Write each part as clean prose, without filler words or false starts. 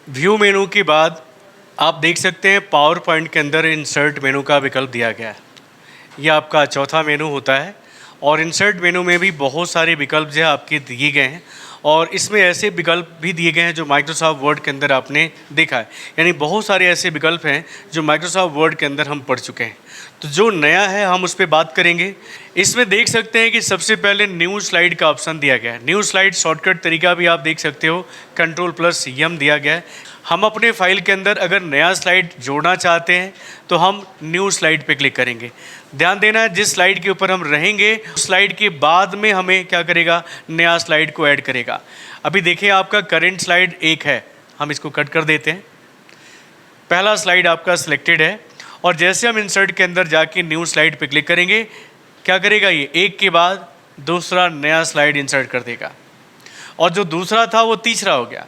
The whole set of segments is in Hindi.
व्यू मेनू के बाद आप देख सकते हैं पावर पॉइंट के अंदर इंसर्ट मेनू का विकल्प दिया गया है। ये आपका चौथा मेनू होता है और इंसर्ट मेनू में भी बहुत सारे विकल्प जो है आपके दिए गए हैं और इसमें ऐसे विकल्प भी दिए गए हैं जो माइक्रोसॉफ्ट वर्ड के अंदर आपने देखा है। यानी बहुत सारे ऐसे विकल्प हैं जो माइक्रोसॉफ्ट वर्ड के अंदर हम पढ़ चुके हैं। तो जो नया है हम उस पर बात करेंगे। इसमें देख सकते हैं कि सबसे पहले न्यू स्लाइड का ऑप्शन दिया गया है। न्यू स्लाइड शॉर्टकट तरीका भी आप देख सकते हो, Ctrl+M दिया गया है। हम अपने फाइल के अंदर अगर नया स्लाइड जोड़ना चाहते हैं तो हम न्यू स्लाइड पे क्लिक करेंगे। ध्यान देना है जिस स्लाइड के ऊपर हम रहेंगे उस स्लाइड के बाद में हमें क्या करेगा, नया स्लाइड को ऐड करेगा। अभी देखिए आपका करंट स्लाइड 1 है, हम इसको कट कर देते हैं। पहला स्लाइड आपका सिलेक्टेड है और जैसे हम इंसर्ट के अंदर जाके न्यू स्लाइड पे क्लिक करेंगे, क्या करेगा ये 1 के बाद दूसरा नया स्लाइड इंसर्ट कर देगा और जो दूसरा था वो तीसरा हो गया।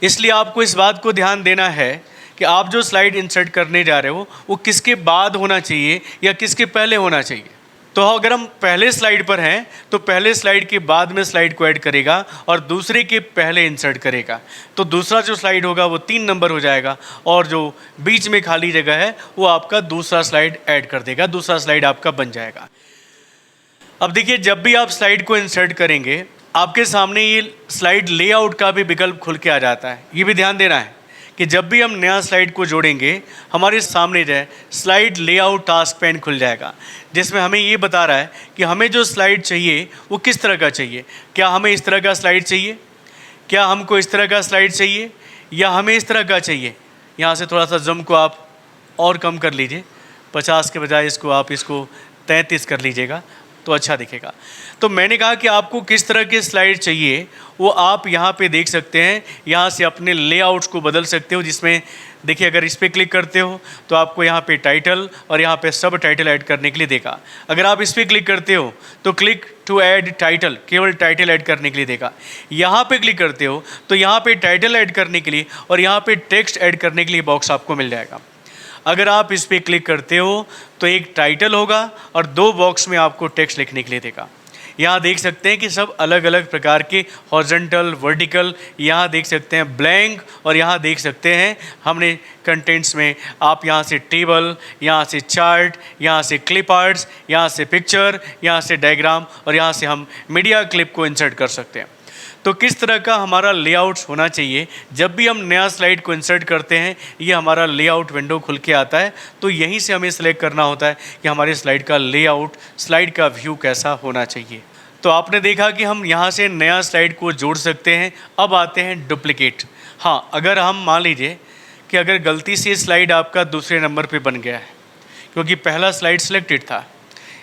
इसलिए आपको इस बात को ध्यान देना है कि आप जो स्लाइड इंसर्ट करने जा रहे हो वो किसके बाद होना चाहिए या किसके पहले होना चाहिए। तो अगर हम पहले स्लाइड पर हैं तो पहले स्लाइड के बाद में स्लाइड को ऐड करेगा और दूसरे के पहले इंसर्ट करेगा। तो दूसरा जो स्लाइड होगा वो 3 नंबर हो जाएगा और जो बीच में खाली जगह है वो आपका दूसरा स्लाइड ऐड कर देगा, दूसरा स्लाइड आपका बन जाएगा। अब देखिए जब भी आप स्लाइड को इंसर्ट करेंगे आपके सामने ये स्लाइड लेआउट का भी विकल्प खुल के आ जाता है। ये भी ध्यान देना है कि जब भी हम नया स्लाइड को जोड़ेंगे हमारे सामने जो है स्लाइड लेआउट टास्क पैन खुल जाएगा, जिसमें हमें ये बता रहा है कि हमें जो स्लाइड चाहिए वो किस तरह का चाहिए। क्या हमें इस तरह का स्लाइड चाहिए, क्या हमको इस तरह का स्लाइड चाहिए या हमें इस तरह का चाहिए। यहाँ से थोड़ा सा जूम को आप और कम कर लीजिए, 50 के बजाय इसको 33 कर लीजिएगा तो अच्छा दिखेगा। तो मैंने कहा कि आपको किस तरह के स्लाइड चाहिए वो आप यहाँ पे देख सकते हैं। यहाँ से अपने लेआउट्स को बदल सकते हो, जिसमें देखिए अगर इस पर क्लिक करते हो तो आपको यहाँ पे टाइटल और यहाँ पे सब टाइटल ऐड करने के लिए देगा। अगर आप इस पर क्लिक करते हो तो क्लिक टू ऐड टाइटल, केवल टाइटल ऐड करने के लिए देगा। यहाँ पे क्लिक करते हो तो यहाँ पे टाइटल ऐड करने के लिए और यहाँ पे टेक्स्ट ऐड करने के लिए बॉक्स आपको मिल जाएगा। अगर आप इस पर क्लिक करते हो तो एक टाइटल होगा और 2 बॉक्स में आपको टेक्स्ट लिखने के लिए देगा। यहाँ देख सकते हैं कि सब अलग अलग प्रकार के हॉरिजॉन्टल, वर्टिकल, यहाँ देख सकते हैं ब्लैंक और यहाँ देख सकते हैं हमने कंटेंट्स में आप यहाँ से टेबल, यहाँ से चार्ट, यहाँ से क्लिप आर्ट्स, यहाँ से पिक्चर, यहाँ से डायग्राम और यहाँ से हम मीडिया क्लिप को इंसर्ट कर सकते हैं। तो किस तरह का हमारा लेआउट्स होना चाहिए, जब भी हम नया स्लाइड को इंसर्ट करते हैं ये हमारा लेआउट विंडो खुल के आता है। तो यहीं से हमें सेलेक्ट करना होता है कि हमारे स्लाइड का लेआउट, स्लाइड का व्यू कैसा होना चाहिए। तो आपने देखा कि हम यहाँ से नया स्लाइड को जोड़ सकते हैं। अब आते हैं डुप्लिकेट। हाँ, अगर हम मान लीजिए कि अगर गलती से स्लाइड आपका दूसरे नंबर पर बन गया है, क्योंकि पहला स्लाइड सिलेक्टेड था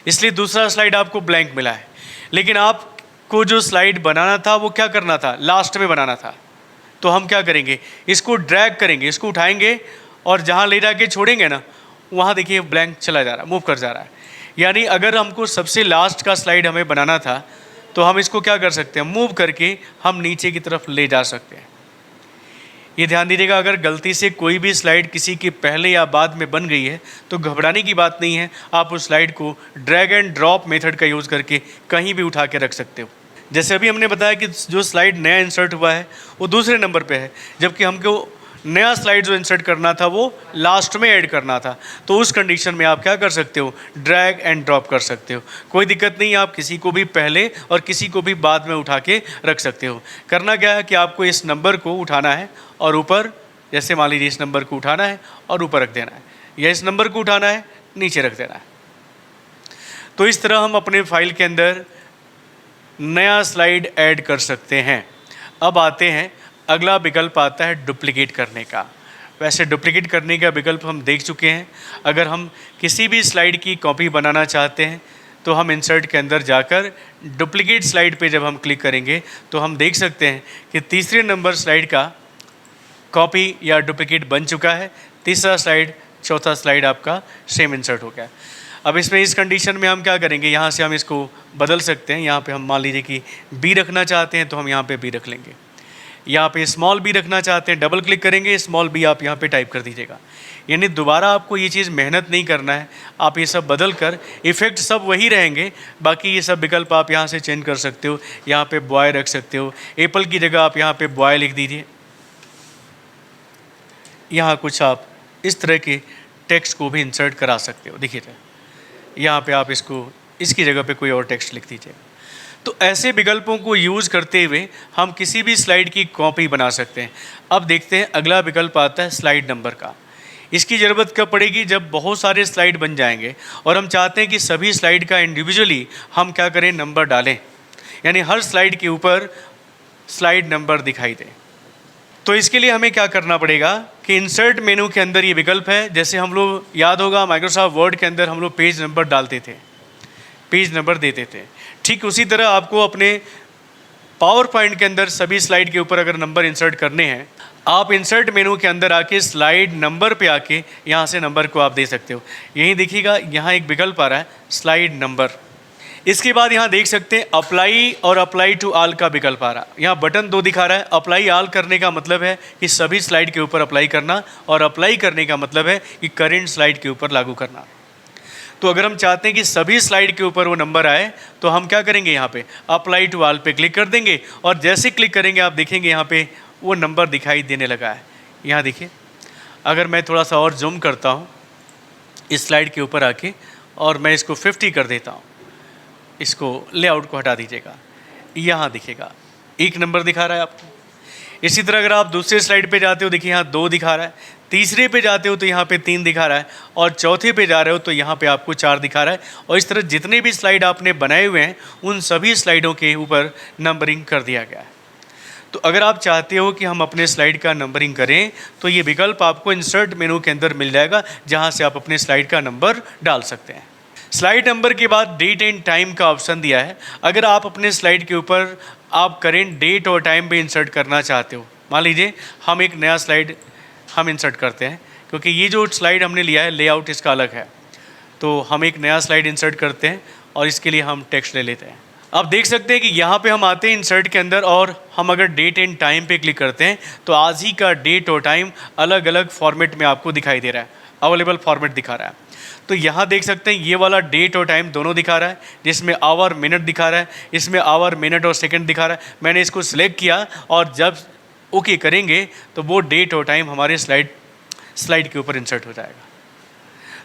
इसलिए दूसरा स्लाइड आपको ब्लैंक मिला है, लेकिन आप को जो स्लाइड बनाना था वो क्या करना था, लास्ट में बनाना था। तो हम क्या करेंगे, इसको ड्रैग करेंगे, इसको उठाएंगे और जहाँ ले जाके छोड़ेंगे ना वहाँ देखिए ब्लैंक चला जा रहा है, मूव कर जा रहा है। यानी अगर हमको सबसे लास्ट का स्लाइड हमें बनाना था तो हम इसको क्या कर सकते हैं, मूव करके हम नीचे की तरफ ले जा सकते हैं। ये ध्यान दीजिएगा, अगर गलती से कोई भी स्लाइड किसी के पहले या बाद में बन गई है तो घबराने की बात नहीं है। आप उस स्लाइड को ड्रैग एंड ड्रॉप मेथड का यूज़ करके कहीं भी उठा के रख सकते हो। जैसे अभी हमने बताया कि जो स्लाइड नया इंसर्ट हुआ है वो दूसरे नंबर पे है, जबकि हमको नया स्लाइड जो इंसर्ट करना था वो लास्ट में ऐड करना था। तो उस कंडीशन में आप क्या कर सकते हो, ड्रैग एंड ड्रॉप कर सकते हो। कोई दिक्कत नहीं, आप किसी को भी पहले और किसी को भी बाद में उठा के रख सकते हो। करना क्या है कि आपको इस नंबर को उठाना है और ऊपर, जैसे मान लीजिए इस नंबर को उठाना है और ऊपर रख देना है, या इस नंबर को उठाना है नीचे रख देना है। तो इस तरह हम अपने फाइल के अंदर नया स्लाइड ऐड कर सकते हैं। अब आते हैं, अगला विकल्प आता है डुप्लीकेट करने का। वैसे डुप्लीकेट करने का विकल्प हम देख चुके हैं। अगर हम किसी भी स्लाइड की कॉपी बनाना चाहते हैं तो हम इंसर्ट के अंदर जाकर डुप्लीकेट स्लाइड पे जब हम क्लिक करेंगे तो हम देख सकते हैं कि तीसरे नंबर स्लाइड का कॉपी या डुप्लीकेट बन चुका है। तीसरा स्लाइड, चौथा स्लाइड आपका सेम इंसर्ट हो गया। अब इसमें इस कंडीशन में हम क्या करेंगे, यहाँ से हम इसको बदल सकते हैं। यहाँ पे हम मान लीजिए कि बी रखना चाहते हैं तो हम यहाँ पे बी रख लेंगे। यहाँ पे स्मॉल बी रखना चाहते हैं, डबल क्लिक करेंगे, स्मॉल बी आप यहाँ पे टाइप कर दीजिएगा। यानी दोबारा आपको ये चीज़ मेहनत नहीं करना है, आप ये सब बदल कर, इफ़ेक्ट सब वही रहेंगे, बाकी ये सब विकल्प आप यहाँ से चेंज कर सकते हो। यहाँ पे बॉय रख सकते हो, एप्पल की जगह आप यहाँ पे बॉय लिख दीजिए। यहाँ कुछ आप इस तरह के टेक्स्ट को भी इंसर्ट करा सकते हो। देखिए यहाँ पे आप इसको इसकी जगह पे कोई और टेक्स्ट लिख दीजिए। तो ऐसे विकल्पों को यूज़ करते हुए हम किसी भी स्लाइड की कॉपी बना सकते हैं। अब देखते हैं अगला विकल्प आता है स्लाइड नंबर का। इसकी ज़रूरत कब पड़ेगी? जब बहुत सारे स्लाइड बन जाएंगे और हम चाहते हैं कि सभी स्लाइड का इंडिविजुअली हम क्या करें, नंबर डालें, यानी हर स्लाइड के ऊपर स्लाइड नंबर दिखाई दे। तो इसके लिए हमें क्या करना पड़ेगा कि इंसर्ट मेनू के अंदर ये विकल्प है। जैसे हम लोग, याद होगा माइक्रोसॉफ्ट वर्ड के अंदर हम लोग पेज नंबर डालते थे, पेज नंबर देते थे, ठीक उसी तरह आपको अपने पावर पॉइंट के अंदर सभी स्लाइड के ऊपर अगर नंबर इंसर्ट करने हैं, आप इंसर्ट मेनू के अंदर आके स्लाइड नंबर पे आके यहाँ से नंबर को आप दे सकते हो। यहीं देखिएगा, यहाँ एक विकल्प आ रहा है स्लाइड नंबर। इसके बाद यहाँ देख सकते हैं अप्लाई और अप्लाई टू ऑल का विकल्प आ रहा है। यहाँ बटन 2 दिखा रहा है। अप्लाई ऑल करने का मतलब है कि सभी स्लाइड के ऊपर अप्लाई करना, और अप्लाई करने का मतलब है कि करेंट स्लाइड के ऊपर लागू करना। तो अगर हम चाहते हैं कि सभी स्लाइड के ऊपर वो नंबर आए, तो हम क्या करेंगे, यहाँ पे अप्लाई टू ऑल पे क्लिक कर देंगे, और जैसे क्लिक करेंगे आप देखेंगे यहाँ पे वो नंबर दिखाई देने लगा है। यहाँ देखिए, अगर मैं थोड़ा सा और जूम करता हूँ इस स्लाइड के ऊपर आके, और मैं इसको 50 कर देता हूँ, इसको लेआउट को हटा दीजिएगा, यहाँ दिखेगा एक नंबर दिखा रहा है आपको। इसी तरह अगर आप दूसरे स्लाइड पे जाते हो, देखिए यहाँ 2 दिखा रहा है, तीसरे पे जाते हो तो यहाँ पे 3 दिखा रहा है, और चौथे पे जा रहे हो तो यहाँ पे आपको 4 दिखा रहा है। और इस तरह जितने भी स्लाइड आपने बनाए हुए हैं उन सभी स्लाइडों के ऊपर नंबरिंग कर दिया गया है। तो अगर आप चाहते हो कि हम अपने स्लाइड का नंबरिंग करें, तो ये विकल्प आपको इंसर्ट मेनू के अंदर मिल जाएगा, जहाँ से आप अपने स्लाइड का नंबर डाल सकते हैं। स्लाइड नंबर के बाद डेट एंड टाइम का ऑप्शन दिया है। अगर आप अपने स्लाइड के ऊपर आप करेंट डेट और टाइम भी इंसर्ट करना चाहते हो, मान लीजिए हम एक नया स्लाइड हम इंसर्ट करते हैं, क्योंकि ये जो स्लाइड हमने लिया है लेआउट इसका अलग है, तो हम एक नया स्लाइड इंसर्ट करते हैं और इसके लिए हम टेक्स्ट ले लेते हैं। आप देख सकते हैं कि यहाँ पे हम आते हैं इंसर्ट के अंदर, और हम अगर डेट एंड टाइम पे क्लिक करते हैं तो आज ही का डेट और टाइम अलग अलग फॉर्मेट में आपको दिखाई दे रहा है, अवेलेबल फॉर्मेट दिखा रहा है। तो यहाँ देख सकते हैं ये वाला डेट और टाइम दोनों दिखा रहा है, जिसमें आवर मिनट दिखा रहा है, इसमें आवर मिनट और सेकंड दिखा रहा है। मैंने इसको सिलेक्ट किया और जब ओके करेंगे तो वो डेट और टाइम हमारे स्लाइड के ऊपर इंसर्ट हो जाएगा।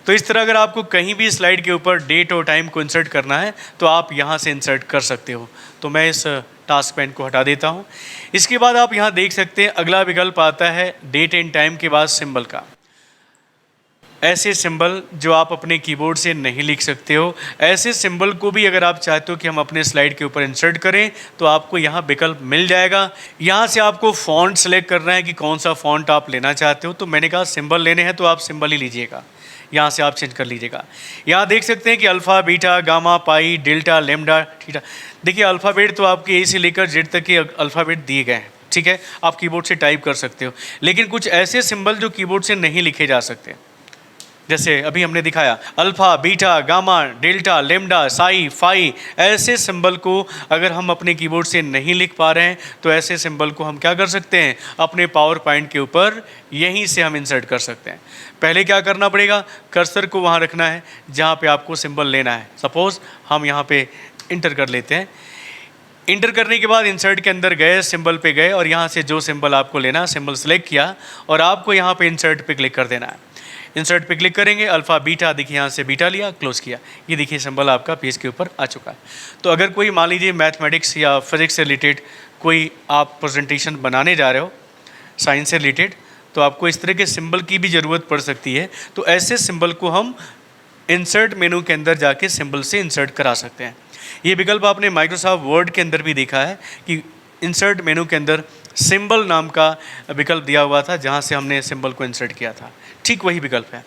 तो इस तरह अगर आपको कहीं भी स्लाइड के ऊपर डेट और टाइम को इंसर्ट करना है तो आप यहाँ से इंसर्ट कर सकते हो। तो मैं इस टास्क पैन को हटा देता हूँ। इसके बाद आप यहाँ देख सकते हैं अगला विकल्प आता है डेट एंड टाइम के बाद सिंबल का। ऐसे सिंबल जो आप अपने कीबोर्ड से नहीं लिख सकते हो, ऐसे सिंबल को भी अगर आप चाहते हो कि हम अपने स्लाइड के ऊपर इंसर्ट करें तो आपको यहाँ विकल्प मिल जाएगा। यहाँ से आपको फ़ॉन्ट सेलेक्ट करना है कि कौन सा फ़ॉन्ट आप लेना चाहते हो। तो मैंने कहा सिंबल लेने हैं तो आप सिंबल ही लीजिएगा, यहाँ से आप चेंज कर लीजिएगा। यहाँ देख सकते हैं कि अल्फ़ा, बीटा, गामा, पाई, डेल्टा, लेमडा, थीटा। देखिए अल्फ़ाबेट तो आपके ए से लेकर जेड तक के अल्फ़ाबेट दिए गए हैं, ठीक है, आप कीबोर्ड से टाइप कर सकते हो। लेकिन कुछ ऐसे सिंबल जो कीबोर्ड से नहीं लिखे जा सकते, जैसे अभी हमने दिखाया alpha, beta, gamma, delta, lambda, psi, phi, ऐसे सिंबल को अगर हम अपने कीबोर्ड से नहीं लिख पा रहे हैं तो ऐसे सिंबल को हम क्या कर सकते हैं, अपने पावर पॉइंट के ऊपर यहीं से हम इंसर्ट कर सकते हैं। पहले क्या करना पड़ेगा, कर्सर को वहाँ रखना है जहाँ पे आपको सिंबल लेना है। सपोज़ हम यहाँ पे इंटर कर लेते हैं। इंटर करने के बाद इंसर्ट के अंदर गए, सिंबल पे गए और यहाँ से जो सिंबल आपको लेना है सिंबल सेलेक्ट किया और आपको यहाँ पे इंसर्ट पे क्लिक कर देना है। इंसर्ट पे क्लिक करेंगे, अल्फ़ा, बीटा, देखिए यहाँ से बीटा लिया, क्लोज़ किया, ये देखिए सिंबल आपका पेज के ऊपर आ चुका है। तो अगर कोई मान लीजिए मैथमेटिक्स या फिज़िक्स से रिलेटेड कोई आप प्रेजेंटेशन बनाने जा रहे हो, साइंस से रिलेटेड, तो आपको इस तरह के सिंबल की भी ज़रूरत पड़ सकती है। तो ऐसे सिंबल को हम इंसर्ट मेनू के अंदर जाके सिंबल से इंसर्ट करा सकते हैं। ये विकल्प आपने माइक्रोसॉफ्ट वर्ड के अंदर भी देखा है कि इंसर्ट मेनू के अंदर सिंबल नाम का विकल्प दिया हुआ था, जहाँ से हमने सिंबल को इंसर्ट किया था। ठीक वही विकल्प है।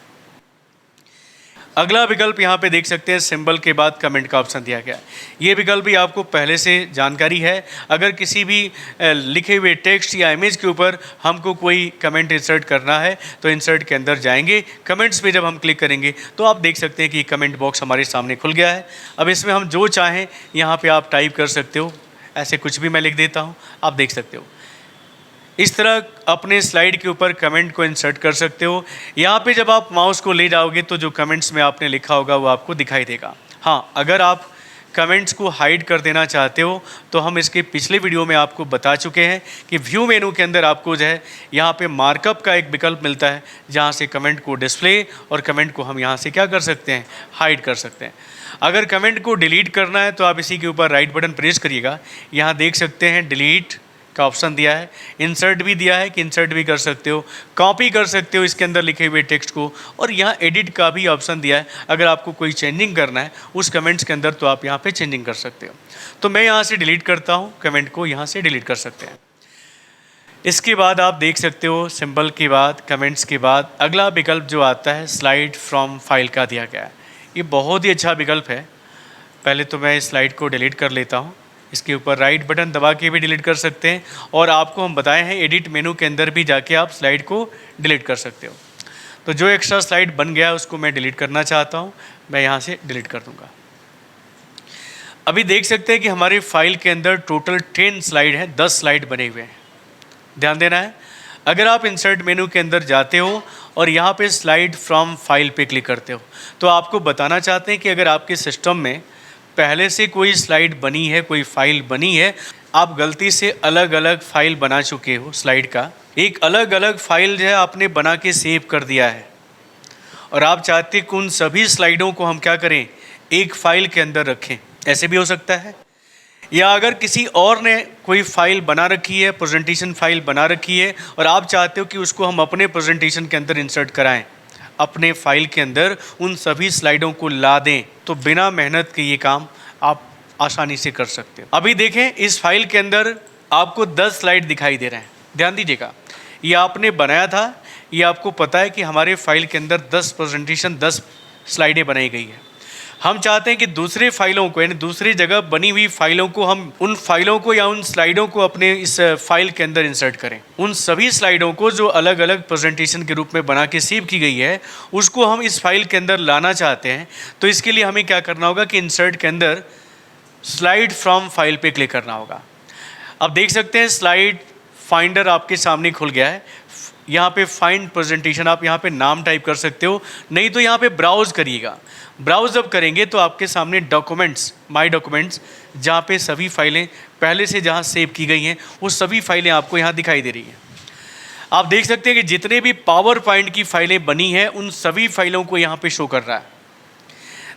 अगला विकल्प यहाँ पे देख सकते हैं सिंबल के बाद कमेंट का ऑप्शन दिया गया है। ये विकल्प भी आपको पहले से जानकारी है। अगर किसी भी लिखे हुए टेक्स्ट या इमेज के ऊपर हमको कोई कमेंट इंसर्ट करना है तो इंसर्ट के अंदर जाएंगे, कमेंट्स पे जब हम क्लिक करेंगे तो आप देख सकते हैं कि कमेंट बॉक्स हमारे सामने खुल गया है। अब इसमें हम जो चाहें यहाँ पे आप टाइप कर सकते हो। ऐसे कुछ भी मैं लिख देता हूँ, आप देख सकते हो। इस तरह अपने स्लाइड के ऊपर कमेंट को इंसर्ट कर सकते हो। यहाँ पे जब आप माउस को ले जाओगे तो जो कमेंट्स में आपने लिखा होगा वो आपको दिखाई देगा। हाँ, अगर आप कमेंट्स को हाइड कर देना चाहते हो तो हम इसके पिछले वीडियो में आपको बता चुके हैं कि व्यू मेनू के अंदर आपको जो है यहाँ पे मार्कअप का एक विकल्प मिलता है, जहाँ से कमेंट को डिस्प्ले और कमेंट को हम यहाँ से क्या कर सकते हैं, हाइड कर सकते हैं। अगर कमेंट को डिलीट करना है तो आप इसी के ऊपर राइट बटन प्रेस करिएगा। यहाँ देख सकते हैं डिलीट का ऑप्शन दिया है, इंसर्ट भी दिया है कि इंसर्ट भी कर सकते हो, कॉपी कर सकते हो इसके अंदर लिखे हुए टेक्स्ट को, और यहाँ एडिट का भी ऑप्शन दिया है। अगर आपको कोई चेंजिंग करना है उस कमेंट्स के अंदर तो आप यहाँ पे चेंजिंग कर सकते हो। तो मैं यहाँ से डिलीट करता हूँ, कमेंट को यहाँ से डिलीट कर सकते हैं। इसके बाद आप देख सकते हो सिंबल के बाद, कमेंट्स के बाद अगला विकल्प जो आता है स्लाइड फ्रॉम फाइल का दिया गया है। ये बहुत ही अच्छा विकल्प है। पहले तो मैं इस स्लाइड को डिलीट कर लेता हूँ। इसके ऊपर राइट बटन दबा के भी डिलीट कर सकते हैं, और आपको हम बताए हैं एडिट मेनू के अंदर भी जाके आप स्लाइड को डिलीट कर सकते हो। तो जो एक्स्ट्रा स्लाइड बन गया उसको मैं डिलीट करना चाहता हूँ, मैं यहाँ से डिलीट कर दूँगा। अभी देख सकते हैं कि हमारी फाइल के अंदर टोटल 10 स्लाइड हैं, 10 स्लाइड बने हुए हैं। ध्यान देना है, अगर आप इंसर्ट मेनू के अंदर जाते हो और यहाँ पे स्लाइड फ्रॉम फाइल पे क्लिक करते हो तो आपको बताना चाहते हैं कि अगर आपके सिस्टम में पहले से कोई स्लाइड बनी है, कोई फाइल बनी है, आप गलती से अलग अलग फाइल बना चुके हो, स्लाइड का एक अलग अलग फाइल जो है आपने बना के सेव कर दिया है, और आप चाहते कि उन सभी स्लाइडों को हम क्या करें, एक फाइल के अंदर रखें। ऐसे भी हो सकता है। या अगर किसी और ने कोई फाइल बना रखी है, प्रेजेंटेशन फाइल बना रखी है, और आप चाहते हो कि उसको हम अपने प्रेजेंटेशन के अंदर इंसर्ट कराएं, अपने फाइल के अंदर उन सभी स्लाइडों को ला दें, तो बिना मेहनत के ये काम आप आसानी से कर सकते हो। अभी देखें, इस फाइल के अंदर आपको 10 स्लाइड दिखाई दे रहे हैं। ध्यान दीजिएगा, ये आपने बनाया था, ये आपको पता है कि हमारे फाइल के अंदर 10 प्रेजेंटेशन 10 स्लाइडें बनाई गई है। हम चाहते हैं कि दूसरे फाइलों को, यानी दूसरी जगह बनी हुई फाइलों को, हम उन फाइलों को या उन स्लाइडों को अपने इस फाइल के अंदर इंसर्ट करें। उन सभी स्लाइडों को जो अलग अलग प्रेजेंटेशन के रूप में बना के सेव की गई है, उसको हम इस फाइल के अंदर लाना चाहते हैं। तो इसके लिए हमें क्या करना होगा कि इंसर्ट के अंदर स्लाइड फ्रॉम फाइल पे क्लिक करना होगा। अब देख सकते हैं स्लाइड फाइंडर आपके सामने खुल गया है। यहाँ पे फाइंड प्रेजेंटेशन, आप यहाँ पे नाम टाइप कर सकते हो, नहीं तो यहाँ पे ब्राउज करिएगा। ब्राउज जब करेंगे तो आपके सामने डॉक्यूमेंट्स, माय डॉक्यूमेंट्स, जहाँ पे सभी फाइलें पहले से जहाँ सेव की गई हैं वो सभी फाइलें आपको यहाँ दिखाई दे रही हैं। आप देख सकते हैं कि जितने भी पावर पॉइंट की फाइलें बनी हैं उन सभी फाइलों को यहाँ पे शो कर रहा है।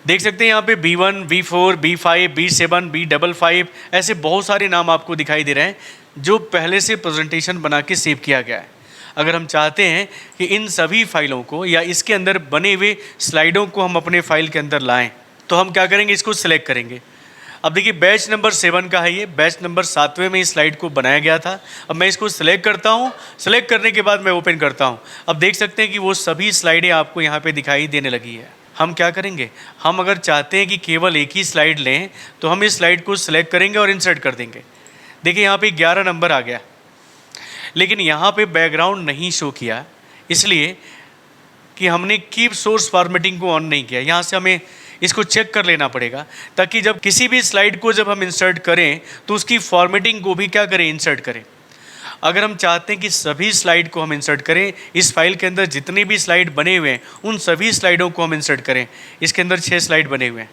देख सकते हैं यहाँ पे B1, B4, B5, B7, B55 ऐसे बहुत सारे नाम आपको दिखाई दे रहे हैं जो पहले से प्रेजेंटेशन बना के सेव किया गया है। अगर हम चाहते हैं कि इन सभी फाइलों को या इसके अंदर बने हुए स्लाइडों को हम अपने फाइल के अंदर लाएं, तो हम क्या करेंगे, इसको सिलेक्ट करेंगे। अब देखिए बैच नंबर 7 का है ये, बैच नंबर 7वें में इस स्लाइड को बनाया गया था। अब मैं इसको सिलेक्ट करता हूँ, सिलेक्ट करने के बाद मैं ओपन करता हूँ। अब देख सकते हैं कि वो सभी स्लाइडें आपको यहाँ पे दिखाई देने लगी है। हम क्या करेंगे, हम अगर चाहते हैं कि केवल एक ही स्लाइड लें तो हम इस स्लाइड को सिलेक्ट करेंगे और इंसर्ट कर देंगे। देखिए यहाँ पे 11 नंबर आ गया, लेकिन यहाँ पे बैकग्राउंड नहीं शो किया, इसलिए कि हमने कीप सोर्स फॉर्मेटिंग को ऑन नहीं किया। यहाँ से हमें इसको चेक कर लेना पड़ेगा, ताकि जब किसी भी स्लाइड को जब हम इंसर्ट करें तो उसकी फॉर्मेटिंग को भी क्या करें, इंसर्ट करें। अगर हम चाहते हैं कि सभी स्लाइड को हम इंसर्ट करें, इस फाइल के अंदर जितने भी स्लाइड बने हुए हैं उन सभी स्लाइडों को हम इंसर्ट करें। इसके अंदर 6 स्लाइड बने हुए हैं,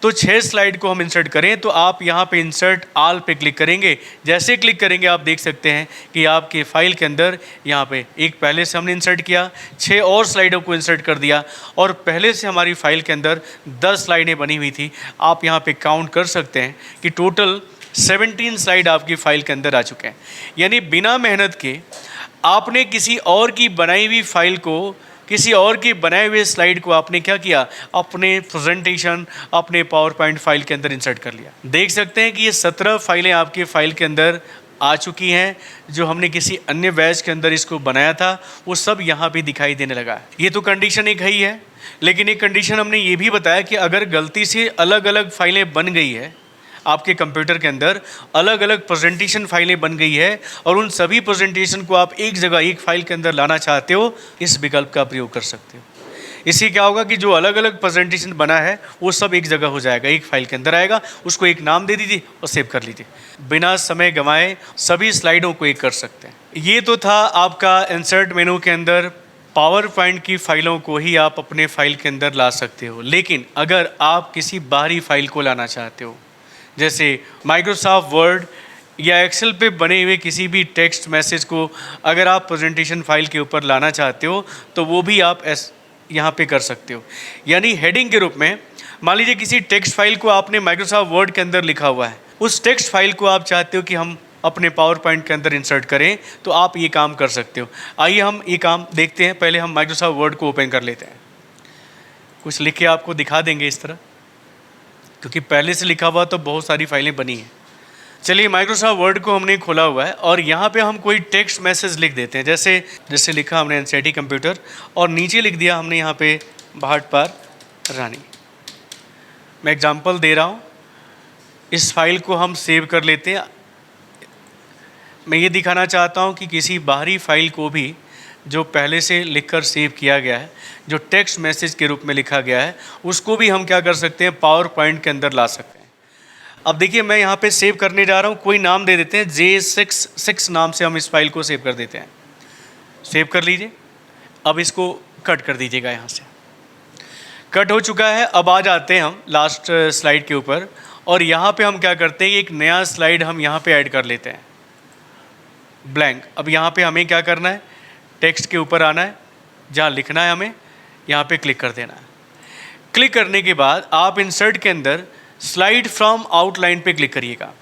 तो 6 स्लाइड को हम इंसर्ट करें तो आप यहाँ पे इंसर्ट ऑल पे क्लिक करेंगे। जैसे क्लिक करेंगे आप देख सकते हैं कि आपके फाइल के अंदर यहाँ पे एक पहले से हमने इंसर्ट किया, 6 और स्लाइडों को इंसर्ट कर दिया, और पहले से हमारी फाइल के अंदर 10 स्लाइडें बनी हुई थी। आप यहाँ पे काउंट कर सकते हैं कि टोटल 17 स्लाइड आपकी फाइल के अंदर आ चुके हैं। यानी बिना मेहनत के आपने किसी और की बनाई हुई फाइल को, किसी और के बनाए हुए स्लाइड को आपने क्या किया, अपने प्रेजेंटेशन, अपने पावर पॉइंट फाइल के अंदर इंसर्ट कर लिया। देख सकते हैं कि ये 17 फाइलें आपके फाइल के अंदर आ चुकी हैं। जो हमने किसी अन्य बैच के अंदर इसको बनाया था वो सब यहाँ पे दिखाई देने लगा है। ये तो कंडीशन एक ही है, लेकिन एक कंडीशन हमने ये भी बताया कि अगर गलती से अलग अलग फाइलें बन गई है, आपके कंप्यूटर के अंदर अलग अलग प्रेजेंटेशन फाइलें बन गई है और उन सभी प्रेजेंटेशन को आप एक जगह एक फाइल के अंदर लाना चाहते हो, इस विकल्प का प्रयोग कर सकते हो। इससे क्या होगा कि जो अलग अलग प्रेजेंटेशन बना है वो सब एक जगह हो जाएगा, एक फाइल के अंदर आएगा, उसको एक नाम दे दीजिए और सेव कर लीजिए। बिना समय गंवाए सभी स्लाइडों को एक कर सकते हैं। ये तो था आपका इंसर्ट मेनू के अंदर पावर पॉइंट की फाइलों को ही आप अपने फाइल के अंदर ला सकते हो, लेकिन अगर आप किसी बाहरी फाइल को लाना चाहते हो, जैसे माइक्रोसॉफ्ट वर्ड या एक्सेल पे बने हुए किसी भी टेक्स्ट मैसेज को अगर आप प्रेजेंटेशन फाइल के ऊपर लाना चाहते हो, तो वो भी आप यहाँ पे कर सकते हो। यानी हेडिंग के रूप में मान लीजिए किसी टेक्स्ट फाइल को आपने माइक्रोसॉफ्ट वर्ड के अंदर लिखा हुआ है, उस टेक्स्ट फाइल को आप चाहते हो कि हम अपने पावर पॉइंट के अंदर इंसर्ट करें, तो आप ये काम कर सकते हो। आइए हम ये काम देखते हैं। पहले हम माइक्रोसॉफ्ट वर्ड को ओपन कर लेते हैं। कुछ लिख के आपको दिखा देंगे इस तरह, क्योंकि पहले से लिखा हुआ तो बहुत सारी फाइलें बनी हैं। चलिए, माइक्रोसॉफ्ट वर्ड को हमने खोला हुआ है और यहाँ पे हम कोई टेक्स्ट मैसेज लिख देते हैं। जैसे लिखा हमने एनसीईआरटी कंप्यूटर और नीचे लिख दिया हमने यहाँ पे भाट पार रानी। मैं एग्जांपल दे रहा हूँ, इस फाइल को हम सेव कर लेते हैं। मैं ये दिखाना चाहता हूँ कि किसी बाहरी फाइल को भी जो पहले से लिखकर सेव किया गया है, जो टेक्स्ट मैसेज के रूप में लिखा गया है, उसको भी हम क्या कर सकते हैं, पावर पॉइंट के अंदर ला सकते हैं। अब देखिए, मैं यहाँ पे सेव करने जा रहा हूँ, कोई नाम दे देते हैं, J66 नाम से हम इस फाइल को सेव कर देते हैं। सेव कर लीजिए। अब इसको कट कर दीजिएगा। यहाँ से कट हो चुका है। अब आ जाते हैं हम लास्ट स्लाइड के ऊपर और यहाँ पे हम क्या करते हैं, एक नया स्लाइड हम यहाँ पे ऐड कर लेते हैं, ब्लैंक। अब यहाँ पे हमें क्या करना है, टेक्स्ट के ऊपर आना है, जहाँ लिखना है हमें यहाँ पे क्लिक कर देना है। क्लिक करने के बाद आप इंसर्ट के अंदर स्लाइड फ्रॉम आउटलाइन पे क्लिक करिएगा।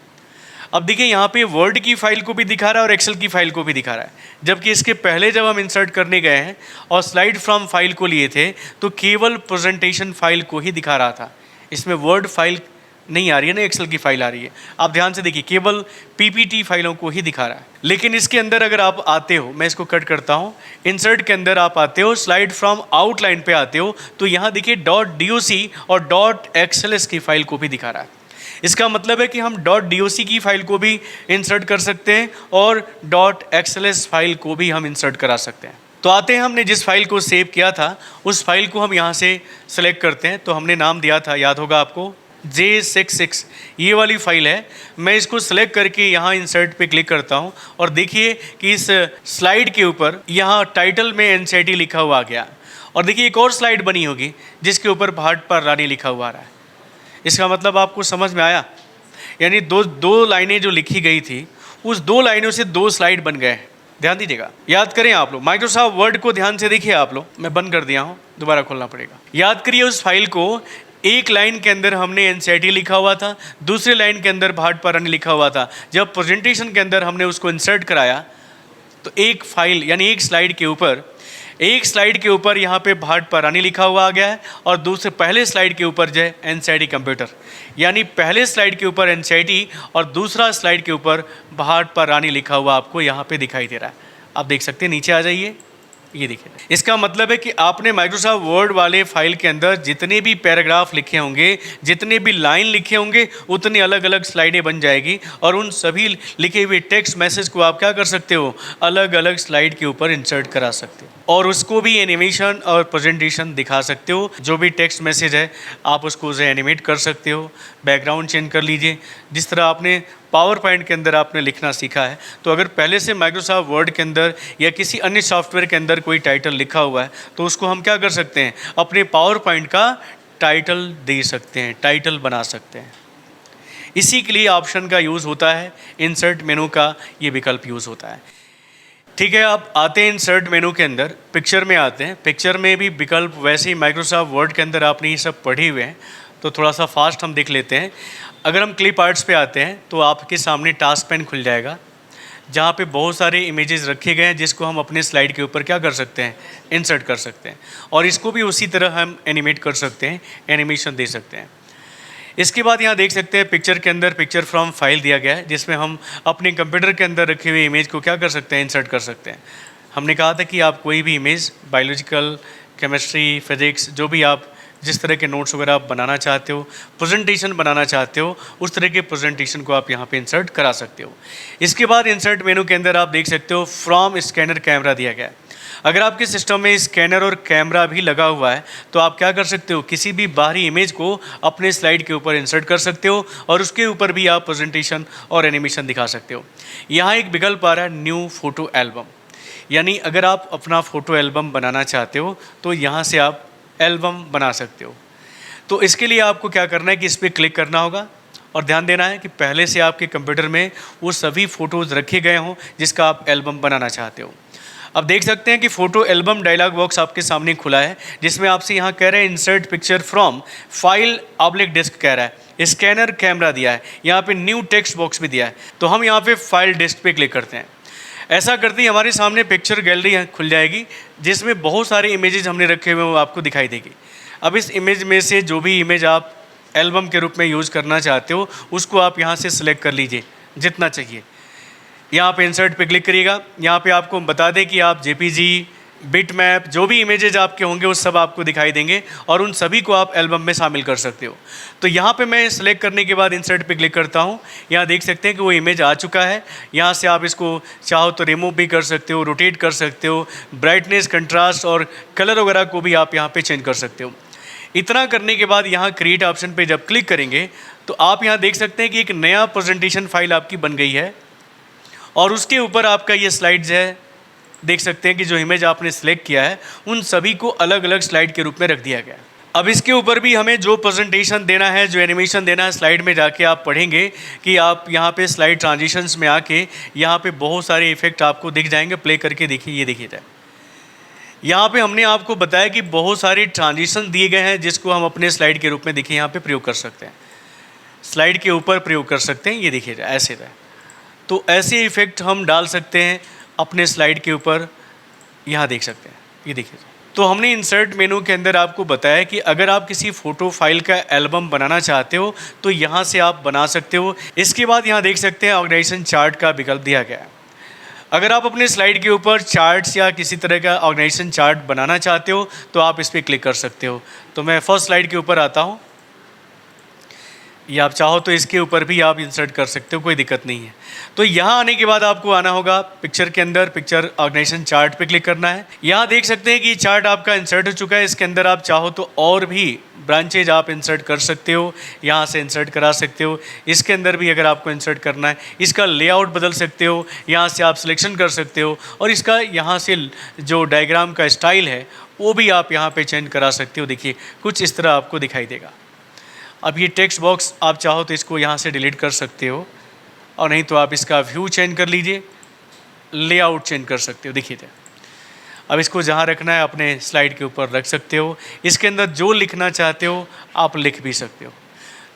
अब देखिए, यहाँ पे वर्ड की फाइल को भी दिखा रहा है और एक्सेल की फाइल को भी दिखा रहा है, जबकि इसके पहले जब हम इंसर्ट करने गए हैं और स्लाइड फ्रॉम फाइल को लिए थे तो केवल प्रेजेंटेशन फाइल को ही दिखा रहा था। इसमें वर्ड फाइल नहीं आ रही है ना, एक्सेल की फाइल आ रही है। आप ध्यान से देखिए, केवल पीपीटी फाइलों को ही दिखा रहा है। लेकिन इसके अंदर अगर आप आते हो, मैं इसको कट करता हूँ, इंसर्ट के अंदर आप आते हो, स्लाइड फ्रॉम आउटलाइन पे आते हो, तो यहाँ देखिए .doc और .xls की फाइल को भी दिखा रहा है। इसका मतलब है कि हम .doc की फाइल को भी इंसर्ट कर सकते हैं और .xls फाइल को भी हम इंसर्ट करा सकते हैं। तो आते हैं, हमने जिस फाइल को सेव किया था उस फाइल को हम यहाँ से सेलेक्ट करते हैं। तो हमने नाम दिया था, याद होगा आपको, J66, ये वाली फाइल है। मैं इसको सेलेक्ट करके यहाँ इंसर्ट पे क्लिक करता हूँ और देखिए कि इस स्लाइड के ऊपर यहाँ टाइटल में एनसीईआरटी लिखा हुआ आ गया। और देखिए, एक और स्लाइड बनी होगी जिसके ऊपर भाट पार रानी लिखा हुआ आ रहा है। इसका मतलब आपको समझ में आया? यानी दो लाइनें जो लिखी गई थी, उस 2 लाइनों से 2 स्लाइड बन गए हैं। ध्यान दीजिएगा, याद करें आप लोग, माइक्रोसॉफ्ट वर्ड को ध्यान से देखिए आप लोग। मैं बंद कर दिया हूँ, दोबारा खोलना पड़ेगा। याद करिए, उस फाइल को एक लाइन के अंदर हमने एनसीईआरटी लिखा हुआ था, दूसरे लाइन के अंदर भाट पार रानी लिखा हुआ था। जब प्रेजेंटेशन के अंदर हमने उसको इंसर्ट कराया तो एक फाइल यानी एक स्लाइड के ऊपर यहाँ पे भाट पार रानी लिखा हुआ आ गया है और पहले स्लाइड के ऊपर जो है एनसीईआरटी कंप्यूटर, यानी पहले स्लाइड के ऊपर एनसीईआरटी और दूसरा स्लाइड के ऊपर भाट पार रानी लिखा हुआ आपको यहाँ पे दिखाई दे रहा है। आप देख सकते हैं, नीचे आ जाइए, ये देखिए। इसका मतलब है कि आपने माइक्रोसॉफ्ट वर्ड वाले फाइल के अंदर जितने भी पैराग्राफ लिखे होंगे, जितने भी लाइन लिखे होंगे, उतनी अलग अलग स्लाइडें बन जाएगी और उन सभी लिखे हुए टेक्स्ट मैसेज को आप क्या कर सकते हो, अलग अलग स्लाइड के ऊपर इंसर्ट करा सकते हो और उसको भी एनिमेशन और प्रेजेंटेशन दिखा सकते हो। जो भी टेक्स्ट मैसेज है आप उसको उसे एनिमेट कर सकते हो, बैकग्राउंड चेंज कर लीजिए, जिस तरह आपने पावर पॉइंट के अंदर आपने लिखना सीखा है। तो अगर पहले से माइक्रोसॉफ्ट वर्ड के अंदर या किसी अन्य सॉफ्टवेयर के अंदर कोई टाइटल लिखा हुआ है तो उसको हम क्या कर सकते हैं, अपने पावर पॉइंट का टाइटल दे सकते हैं, टाइटल बना सकते हैं। इसी के लिए ऑप्शन का यूज़ होता है, इंसर्ट मेनू का ये विकल्प यूज़ होता है। ठीक है, आप आते हैं इंसर्ट मेनू के अंदर, पिक्चर में आते हैं। पिक्चर में भी विकल्प वैसे ही माइक्रोसॉफ्ट वर्ड के अंदर आपने ये सब पढ़े हुए हैं, तो थोड़ा सा फास्ट हम देख लेते हैं। अगर हम क्लिप आर्ट्स पे आते हैं तो आपके सामने टास्क पैन खुल जाएगा, जहाँ पे बहुत सारे इमेजेस रखे गए हैं जिसको हम अपने स्लाइड के ऊपर क्या कर सकते हैं, इंसर्ट कर सकते हैं और इसको भी उसी तरह हम एनिमेट कर सकते हैं, एनिमेशन दे सकते हैं। इसके बाद यहाँ देख सकते हैं पिक्चर के अंदर पिक्चर फ्रॉम फाइल दिया गया है, जिसमें हम अपने कंप्यूटर के अंदर रखे हुए इमेज को क्या कर सकते हैं, इंसर्ट कर सकते हैं। हमने कहा था कि आप कोई भी इमेज, बायोलॉजिकल, केमिस्ट्री, फिजिक्स, जो भी आप जिस तरह के नोट्स वगैरह आप बनाना चाहते हो, प्रेजेंटेशन बनाना चाहते हो, उस तरह के प्रेजेंटेशन को आप यहाँ पे इंसर्ट करा सकते हो। इसके बाद इंसर्ट मेनू के अंदर आप देख सकते हो फ्रॉम स्कैनर कैमरा दिया गया है। अगर आपके सिस्टम में स्कैनर और कैमरा भी लगा हुआ है तो आप क्या कर सकते हो, किसी भी बाहरी इमेज को अपने स्लाइड के ऊपर इंसर्ट कर सकते हो और उसके ऊपर भी आप प्रेजेंटेशन और एनिमेशन दिखा सकते हो। यहाँ एक विकल्प आ रहा है न्यू फोटो एल्बम। यानी अगर आप अपना फ़ोटो एल्बम बनाना चाहते हो तो यहाँ से आप एल्बम बना सकते हो। तो इसके लिए आपको क्या करना है कि इस पर क्लिक करना होगा और ध्यान देना है कि पहले से आपके कंप्यूटर में वो सभी फ़ोटोज़ रखे गए हों जिसका आप एल्बम बनाना चाहते हो। अब देख सकते हैं कि फ़ोटो एल्बम डायलॉग बॉक्स आपके सामने खुला है, जिसमें आपसे यहाँ कह रहे हैं insert picture from file oblique disk कह रहा है, स्कैनर कैमरा दिया है, यहाँ पे न्यू टेक्स्ट बॉक्स भी दिया है। तो हम यहाँ पे फाइल डिस्क पे क्लिक करते हैं। ऐसा करते ही हमारे सामने पिक्चर गैलरी खुल जाएगी, जिसमें बहुत सारे इमेजेस हमने रखे हुए वो आपको दिखाई देगी। अब इस इमेज में से जो भी इमेज आप एल्बम के रूप में यूज़ करना चाहते हो उसको आप यहाँ से सिलेक्ट कर लीजिए, जितना चाहिए। यहाँ पे इंसर्ट पे क्लिक करिएगा। यहाँ पे आपको बता दें कि आप जेपीजी, बिटमैप, जो भी इमेजेज आपके होंगे वो सब आपको दिखाई देंगे और उन सभी को आप एल्बम में शामिल कर सकते हो। तो यहाँ पे मैं सेलेक्ट करने के बाद इंसर्ट पे क्लिक करता हूँ। यहाँ देख सकते हैं कि वो इमेज आ चुका है। यहाँ से आप इसको चाहो तो रिमूव भी कर सकते हो, रोटेट कर सकते हो, ब्राइटनेस, कंट्रास्ट और कलर वगैरह को भी आप यहाँ पर चेंज कर सकते हो। इतना करने के बाद यहाँ क्रिएट ऑप्शन पे जब क्लिक करेंगे तो आप यहाँ देख सकते हैं कि एक नया प्रेजेंटेशन फाइल आपकी बन गई है और उसके ऊपर आपका ये स्लाइड्स है। देख सकते हैं कि जो इमेज आपने सेलेक्ट किया है उन सभी को अलग अलग स्लाइड के रूप में रख दिया गया है। अब इसके ऊपर भी हमें जो प्रेजेंटेशन देना है, जो एनिमेशन देना है, स्लाइड में जाके आप पढ़ेंगे कि आप यहाँ पे स्लाइड ट्रांजिशंस में आके यहाँ पे बहुत सारे इफेक्ट आपको दिख जाएंगे। प्ले करके देखिए, ये देखिए जाए। यहाँ पे हमने आपको बताया कि बहुत सारे ट्रांजिशन दिए गए हैं जिसको हम अपने स्लाइड के रूप में देखिए यहाँ पे प्रयोग कर सकते हैं, स्लाइड के ऊपर प्रयोग कर सकते हैं। ये देखिए ऐसे है, तो ऐसे इफ़ेक्ट हम डाल सकते हैं अपने स्लाइड के ऊपर। यहाँ देख सकते हैं, ये देखिए। तो हमने इंसर्ट मेनू के अंदर आपको बताया कि अगर आप किसी फ़ोटो फाइल का एल्बम बनाना चाहते हो तो यहाँ से आप बना सकते हो। इसके बाद यहाँ देख सकते हैं ऑर्गेनाइजेशन चार्ट का विकल्प दिया गया है। अगर आप अपने स्लाइड के ऊपर चार्ट्स या किसी तरह का ऑर्गेनाइजेशन चार्ट बनाना चाहते हो तो आप इस पर क्लिक कर सकते हो। तो मैं फर्स्ट स्लाइड के ऊपर आता हूँ, या आप चाहो तो इसके ऊपर भी आप इंसर्ट कर सकते हो, कोई दिक्कत नहीं है। तो यहाँ आने के बाद आपको आना होगा पिक्चर के अंदर, पिक्चर ऑर्गेनाइजेशन चार्ट पे क्लिक करना है। यहाँ देख सकते हैं कि चार्ट आपका इंसर्ट हो चुका है। इसके अंदर आप चाहो तो और भी ब्रांचेज आप इंसर्ट कर सकते हो, यहाँ से इंसर्ट करा सकते हो। इसके अंदर भी अगर आपको इंसर्ट करना है, इसका लेआउट बदल सकते हो, यहाँ से आप सिलेक्शन कर सकते हो और इसका यहाँ से जो डायग्राम का स्टाइल है वो भी आप यहाँ पर चेंज करा सकते हो। देखिए कुछ इस तरह आपको दिखाई देगा। अब ये टेक्स्ट बॉक्स आप चाहो तो इसको यहाँ से डिलीट कर सकते हो और नहीं तो आप इसका व्यू चेंज कर लीजिए, लेआउट चेंज कर सकते हो। देखिए अब इसको जहाँ रखना है अपने स्लाइड के ऊपर रख सकते हो। इसके अंदर जो लिखना चाहते हो आप लिख भी सकते हो।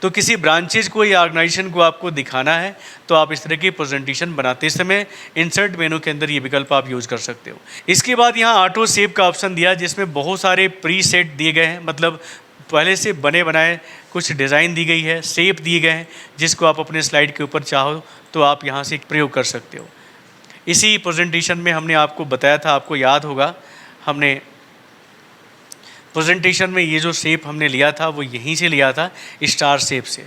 तो किसी ब्रांचेज को या ऑर्गेनाइजेशन को आपको दिखाना है तो आप इस तरह की प्रेजेंटेशन बनाते समय इंसर्ट मेनू के अंदर ये विकल्प आप यूज़ कर सकते हो। इसके बाद यहाँ ऑटो सेव का ऑप्शन दिया, जिसमें बहुत सारे प्री सेट दिए गए हैं, मतलब पहले से बने बनाए कुछ डिज़ाइन दी गई है, शेप दिए गए हैं, जिसको आप अपने स्लाइड के ऊपर चाहो तो आप यहाँ से प्रयोग कर सकते हो। इसी प्रेजेंटेशन में हमने आपको बताया था, आपको याद होगा, हमने प्रेजेंटेशन में ये जो शेप हमने लिया था वो यहीं से लिया था, स्टार शेप से।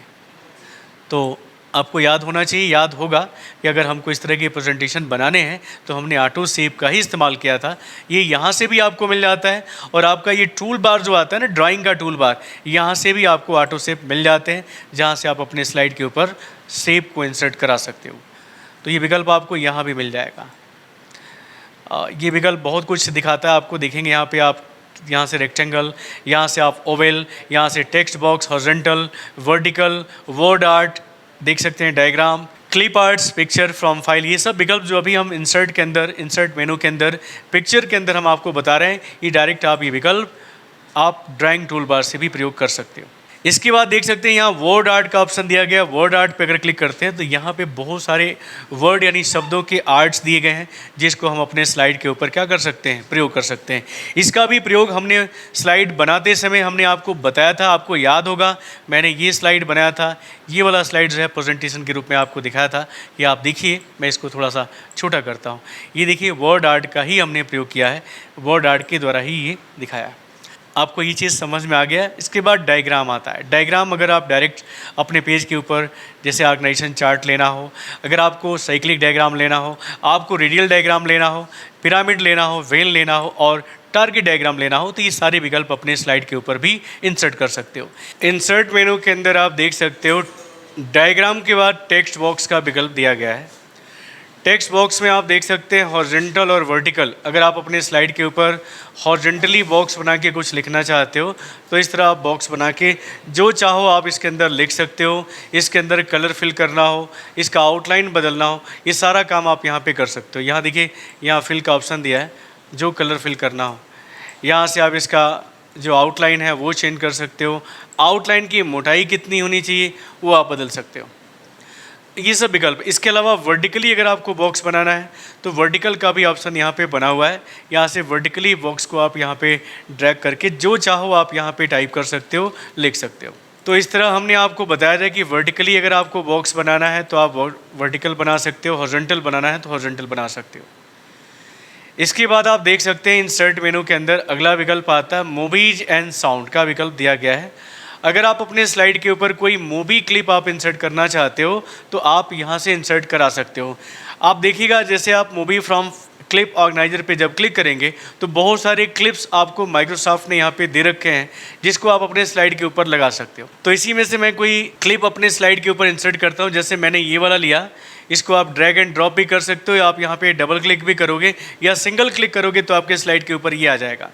तो आपको याद होना चाहिए, याद होगा कि अगर हमको इस तरह की प्रेजेंटेशन बनाने हैं तो हमने ऑटो शेप का ही इस्तेमाल किया था। ये यहाँ से भी आपको मिल जाता है और आपका ये टूल बार जो आता है ना, ड्राइंग का टूल बार, यहाँ से भी आपको ऑटो शेप मिल जाते हैं, जहाँ से आप अपने स्लाइड के ऊपर शेप को इंसर्ट करा सकते हो। तो ये विकल्प आपको यहाँ भी मिल जाएगा। ये विकल्प बहुत कुछ दिखाता है आपको। देखेंगे यहाँ पे आप यहाँ से रेक्टेंगल, यहाँ से आप ओवल, यहाँ से text box, horizontal, vertical, word art, देख सकते हैं diagram, clip arts, picture from file. ये सब विकल्प जो अभी हम इंसर्ट के अंदर, इंसर्ट मेनू के अंदर, पिक्चर के अंदर हम आपको बता रहे हैं, ये डायरेक्ट आप ये विकल्प आप ड्राइंग टूल बार से भी प्रयोग कर सकते हो। इसके बाद देख सकते हैं यहाँ वर्ड आर्ट का ऑप्शन दिया गया। वर्ड आर्ट पे अगर क्लिक करते हैं तो यहाँ पे बहुत सारे वर्ड यानी शब्दों के आर्ट्स दिए गए हैं, जिसको हम अपने स्लाइड के ऊपर क्या कर सकते हैं, प्रयोग कर सकते हैं। इसका भी प्रयोग हमने स्लाइड बनाते समय हमने आपको बताया था, आपको याद होगा, मैंने ये स्लाइड बनाया था, ये वाला स्लाइड जो है प्रेजेंटेशन के रूप में आपको दिखाया था कि आप देखिए, मैं इसको थोड़ा सा छोटा करता हूँ। ये देखिए वर्ड आर्ट का ही हमने प्रयोग किया है, वर्ड आर्ट के द्वारा ही ये दिखाया। आपको ये चीज़ समझ में आ गया। इसके बाद डायग्राम आता है। डायग्राम अगर आप डायरेक्ट अपने पेज के ऊपर, जैसे ऑर्गेनाइजेशन चार्ट लेना हो, अगर आपको साइक्लिक डायग्राम लेना हो, आपको रेडियल डायग्राम लेना हो, पिरामिड लेना हो, वेल लेना हो और टारगेट डायग्राम लेना हो, तो ये सारे विकल्प अपने स्लाइड के ऊपर भी इंसर्ट कर सकते हो। इंसर्ट मेनू के अंदर आप देख सकते हो डायग्राम के बाद टेक्स्ट बॉक्स का विकल्प दिया गया है। टेक्स्ट बॉक्स में आप देख सकते हैं हॉरिजॉन्टल और वर्टिकल। अगर आप अपने स्लाइड के ऊपर हॉरिजॉन्टली बॉक्स बना के कुछ लिखना चाहते हो तो इस तरह आप बॉक्स बना के जो चाहो आप इसके अंदर लिख सकते हो। इसके अंदर कलर फिल करना हो, इसका आउटलाइन बदलना हो, ये सारा काम आप यहाँ पे कर सकते हो। यहाँ देखिए, यहाँ फिल का ऑप्शन दिया है, जो कलर फिल करना हो यहाँ से आप इसका जो आउटलाइन है वो चेंज कर सकते हो। आउटलाइन की मोटाई कितनी होनी चाहिए वो आप बदल सकते हो। ये सब विकल्प। इसके अलावा वर्टिकली अगर आपको बॉक्स बनाना है तो वर्टिकल का भी ऑप्शन यहाँ पे बना हुआ है। यहाँ से वर्टिकली बॉक्स को आप यहाँ पे ड्रैग करके जो चाहो आप यहाँ पे टाइप कर सकते हो, लिख सकते हो। तो इस तरह हमने आपको बताया था कि वर्टिकली अगर आपको बॉक्स बनाना है तो आप वर्टिकल बना सकते हो, हॉरिजॉन्टल बनाना है तो हॉरिजॉन्टल बना सकते हो। इसके बाद आप देख सकते हैं इंसर्ट मेनू के अंदर अगला विकल्प आता है मूवीज एंड साउंड का विकल्प दिया गया है। अगर आप अपने स्लाइड के ऊपर कोई मूवी क्लिप आप इंसर्ट करना चाहते हो तो आप यहाँ से इंसर्ट करा सकते हो। आप देखिएगा जैसे आप मूवी फ्रॉम क्लिप ऑर्गेनाइजर पे जब क्लिक करेंगे तो बहुत सारे क्लिप्स आपको माइक्रोसॉफ्ट ने यहाँ पे दे रखे हैं जिसको आप अपने स्लाइड के ऊपर लगा सकते हो। तो इसी में से मैं कोई क्लिप अपने स्लाइड के ऊपर इंसर्ट करता हूँ। जैसे मैंने ये वाला लिया, इसको आप ड्रैग एंड ड्रॉप भी कर सकते हो। आप यहाँ पे डबल क्लिक भी करोगे या सिंगल क्लिक करोगे तो आपके स्लाइड के ऊपर ये आ जाएगा।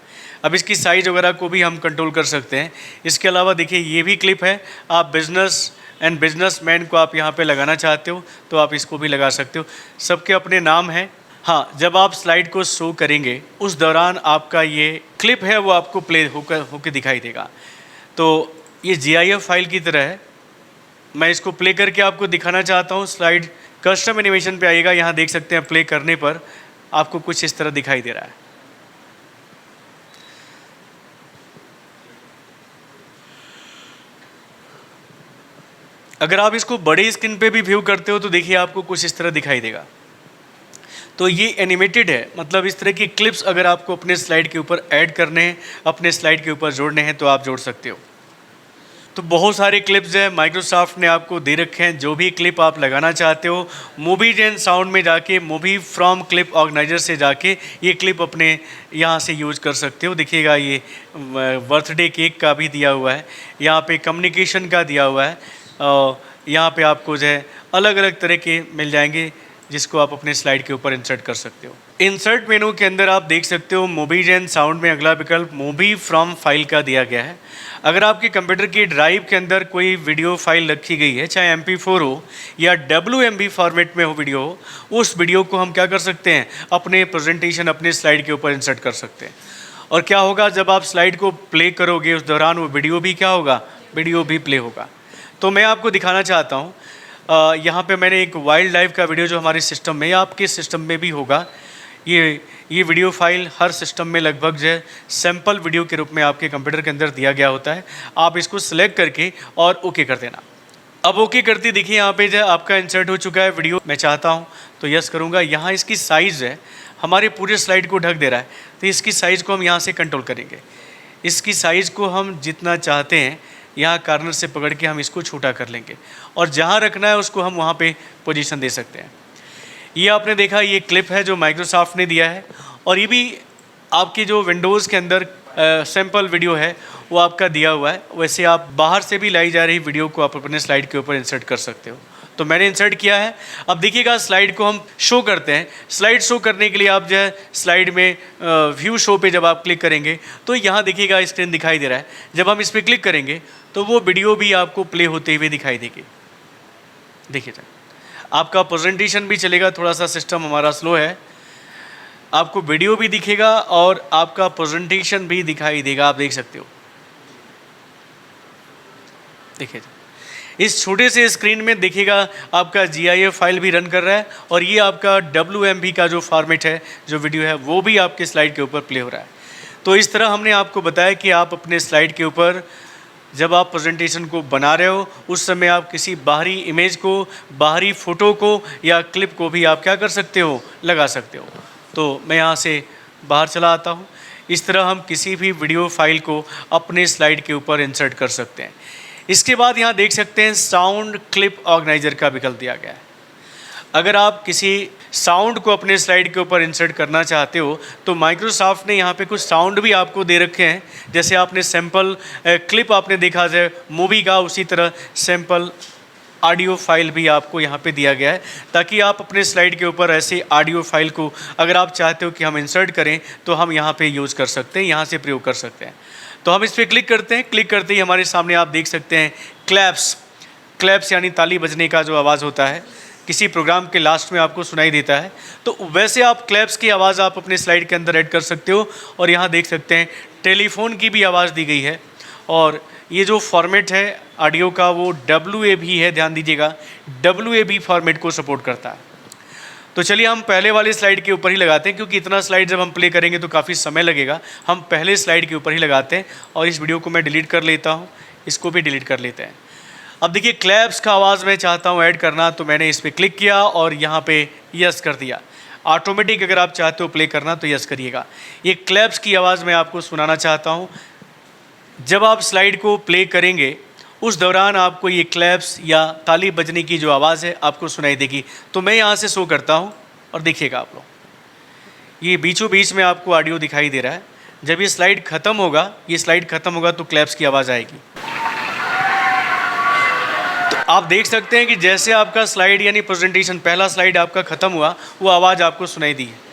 अब इसकी साइज़ वगैरह को भी हम कंट्रोल कर सकते हैं। इसके अलावा देखिए ये भी क्लिप है, आप बिजनेस एंड बिजनेसमैन को आप यहाँ पे लगाना चाहते हो तो आप इसको भी लगा सकते हो। सबके अपने नाम हैं। हाँ, जब आप स्लाइड को शो करेंगे उस दौरान आपका ये क्लिप है वो आपको प्ले होकर दिखाई देगा। तो ये GIF फाइल की तरह है। मैं इसको प्ले करके आपको दिखाना चाहता हूँ। स्लाइड कस्टम एनिमेशन पे आइएगा, यहाँ देख सकते हैं प्ले करने पर आपको कुछ इस तरह दिखाई दे रहा है। अगर आप इसको बड़े स्क्रीन पे भी व्यू करते हो तो देखिए आपको कुछ इस तरह दिखाई देगा। तो ये एनिमेटेड है, मतलब इस तरह की क्लिप्स अगर आपको अपने स्लाइड के ऊपर ऐड करने हैं, अपने स्लाइड के ऊपर जोड़ने हैं तो आप जोड़ सकते हो। तो बहुत सारे क्लिप्स हैं माइक्रोसॉफ्ट ने आपको दे रखे हैं। जो भी क्लिप आप लगाना चाहते हो मूवीज एंड साउंड में जाके मूवी फ्रॉम क्लिप ऑर्गेनाइजर से जाके ये क्लिप अपने यहाँ से यूज़ कर सकते हो। देखिएगा ये बर्थडे केक का भी दिया हुआ है, यहाँ पे कम्युनिकेशन का दिया हुआ है, यहाँ पे आपको जो है अलग अलग तरह के मिल जाएंगे जिसको आप अपने स्लाइड के ऊपर इंसर्ट कर सकते हो। इंसर्ट मेनू के अंदर आप देख सकते हो मूवीज एंड साउंड में अगला विकल्प मूवी फ्रॉम फाइल का दिया गया है। अगर आपके कंप्यूटर की ड्राइव के अंदर कोई वीडियो फाइल रखी गई है, चाहे MP4 हो या WMV फॉर्मेट में हो वीडियो हो, उस वीडियो को हम क्या कर सकते हैं, अपने प्रेजेंटेशन अपने स्लाइड के ऊपर इंसर्ट कर सकते हैं। और क्या होगा, जब आप स्लाइड को प्ले करोगे उस दौरान वो वीडियो भी क्या होगा, वीडियो भी प्ले होगा। तो मैं आपको दिखाना चाहता हूँ, यहाँ पे मैंने एक वाइल्ड लाइफ का वीडियो जो हमारे सिस्टम में या आपके सिस्टम में भी होगा, ये वीडियो फाइल हर सिस्टम में लगभग जो है सैम्पल वीडियो के रूप में आपके कंप्यूटर के अंदर दिया गया होता है। आप इसको सिलेक्ट करके और ओके कर देना। अब ओके करते देखिए यहाँ पे जो आपका इंसर्ट हो चुका है वीडियो। मैं चाहता हूँ तो यस करूँगा। यहाँ इसकी साइज़ है हमारे पूरे स्लाइड को ढक दे रहा है, तो इसकी साइज़ को हम यहाँ से कंट्रोल करेंगे। इसकी साइज़ को हम जितना चाहते हैं यहाँ कार्नर से पकड़ के हम इसको छोटा कर लेंगे और जहाँ रखना है उसको हम वहाँ पे पोजीशन दे सकते हैं। ये आपने देखा, ये क्लिप है जो माइक्रोसॉफ्ट ने दिया है और ये भी आपके जो विंडोज़ के अंदर सैम्पल वीडियो है वो आपका दिया हुआ है। वैसे आप बाहर से भी लाई जा रही वीडियो को आप अपने स्लाइड के ऊपर इंसर्ट कर सकते हो। तो मैंने इंसर्ट किया है। अब देखिएगा स्लाइड को हम शो करते हैं। स्लाइड शो करने के लिए आप जो है स्लाइड में व्यू शो पे जब आप क्लिक करेंगे तो यहाँ देखिएगा स्क्रीन दिखाई दे रहा है। जब हम इस पर क्लिक करेंगे तो वो वीडियो भी आपको प्ले होते हुए दिखाई देगी। देखिए आपका प्रेजेंटेशन भी चलेगा। थोड़ा सा सिस्टम हमारा स्लो है, आपको वीडियो भी दिखेगा और आपका प्रेजेंटेशन भी दिखाई देगा। आप देख सकते हो, देखिए इस छोटे से स्क्रीन में देखिएगा आपका GIF फाइल भी रन कर रहा है और ये आपका WMV का जो फॉर्मेट है, जो वीडियो है, वो भी आपके स्लाइड के ऊपर प्ले हो रहा है। तो इस तरह हमने आपको बताया कि आप अपने स्लाइड के ऊपर जब आप प्रेजेंटेशन को बना रहे हो उस समय आप किसी बाहरी इमेज को, बाहरी फ़ोटो को या क्लिप को भी आप क्या कर सकते हो, लगा सकते हो। तो मैं यहाँ से बाहर चला आता हूँ। इस तरह हम किसी भी वीडियो फाइल को अपने स्लाइड के ऊपर इंसर्ट कर सकते हैं। इसके बाद यहाँ देख सकते हैं साउंड क्लिप ऑर्गेनाइजर का विकल्प दिया गया है। अगर आप किसी साउंड को अपने स्लाइड के ऊपर इंसर्ट करना चाहते हो तो माइक्रोसॉफ्ट ने यहाँ पे कुछ साउंड भी आपको दे रखे हैं। जैसे आपने सैम्पल क्लिप आपने देखा है मूवी का, उसी तरह सैम्पल ऑडियो फाइल भी आपको यहाँ पे दिया गया है, ताकि आप अपने स्लाइड के ऊपर ऐसे ऑडियो फाइल को अगर आप चाहते हो कि हम इंसर्ट करें तो हम यहाँ पे यूज़ कर सकते हैं, यहाँ से प्रयोग कर सकते हैं। तो हम इस पर क्लिक करते हैं। क्लिक करते ही हमारे सामने आप देख सकते हैं क्लैप्स। क्लैप्स यानी ताली बजने का जो आवाज़ होता है, किसी प्रोग्राम के लास्ट में आपको सुनाई देता है, तो वैसे आप क्लैप्स की आवाज़ आप अपने स्लाइड के अंदर ऐड कर सकते हो। और यहाँ देख सकते हैं टेलीफोन की भी आवाज़ दी गई है, और ये जो फॉर्मेट है ऑडियो का वो WAV है, ध्यान दीजिएगा, WAV फॉर्मेट को सपोर्ट करता है। तो चलिए हम पहले वाले स्लाइड के ऊपर ही लगाते हैं, क्योंकि इतना स्लाइड जब हम प्ले करेंगे तो काफ़ी समय लगेगा। हम पहले स्लाइड के ऊपर ही लगाते हैं, और इस वीडियो को मैं डिलीट कर लेता हूँ, इसको भी डिलीट कर लेते हैं। अब देखिए क्लैप्स का आवाज़ मैं चाहता हूँ ऐड करना, तो मैंने इस पर क्लिक किया और यहाँ पे यस कर दिया। ऑटोमेटिक अगर आप चाहते हो प्ले करना तो यस करिएगा। ये क्लैप्स की आवाज़ मैं आपको सुनाना चाहता हूँ। जब आप स्लाइड को प्ले करेंगे उस दौरान आपको ये क्लैप्स या ताली बजने की जो आवाज़ है आपको सुनाई देगी। तो मैं यहाँ से शो करता हूँ और देखिएगा आप लोग, ये बीचों बीच में आपको ऑडियो दिखाई दे रहा है। जब ये स्लाइड ख़त्म होगा, ये स्लाइड ख़त्म होगा तो क्लैप्स की आवाज़ आएगी। तो आप देख सकते हैं कि जैसे आपका स्लाइड यानी प्रेजेंटेशन, पहला स्लाइड आपका ख़त्म हुआ, वो आवाज़ आपको सुनाई दी है।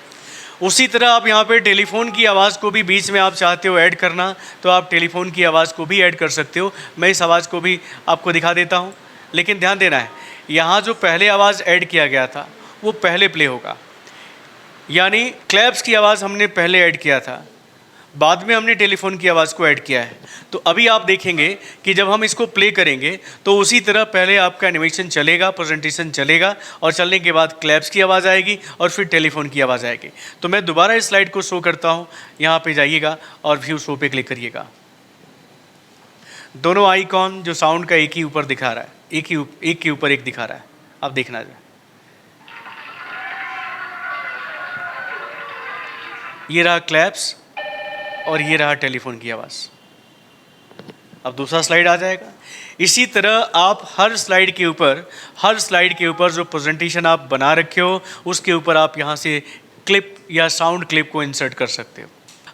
उसी तरह आप यहाँ पे टेलीफोन की आवाज़ को भी बीच में आप चाहते हो ऐड करना, तो आप टेलीफोन की आवाज़ को भी ऐड कर सकते हो। मैं इस आवाज़ को भी आपको दिखा देता हूँ, लेकिन ध्यान देना है, यहाँ जो पहले आवाज़ ऐड किया गया था वो पहले प्ले होगा, यानी क्लैप्स की आवाज़ हमने पहले ऐड किया था, बाद में हमने टेलीफोन की आवाज़ को ऐड किया है। तो अभी आप देखेंगे कि जब हम इसको प्ले करेंगे तो उसी तरह पहले आपका एनिमेशन चलेगा, प्रेजेंटेशन चलेगा, और चलने के बाद क्लैप्स की आवाज़ आएगी और फिर टेलीफोन की आवाज़ आएगी। तो मैं दोबारा इस स्लाइड को शो करता हूँ, यहाँ पे जाइएगा और व्यू शो पे क्लिक करिएगा। दोनों आइकॉन जो साउंड का एक ही ऊपर दिखा रहा है, एक के ऊपर एक दिखा रहा है, आप देखना है। ये रहा क्लैप्स और ये रहा टेलीफोन की आवाज़। अब दूसरा स्लाइड आ जाएगा। इसी तरह आप हर स्लाइड के ऊपर जो प्रेजेंटेशन आप बना रखे हो उसके ऊपर आप यहाँ से क्लिप या साउंड क्लिप को इंसर्ट कर सकते हो।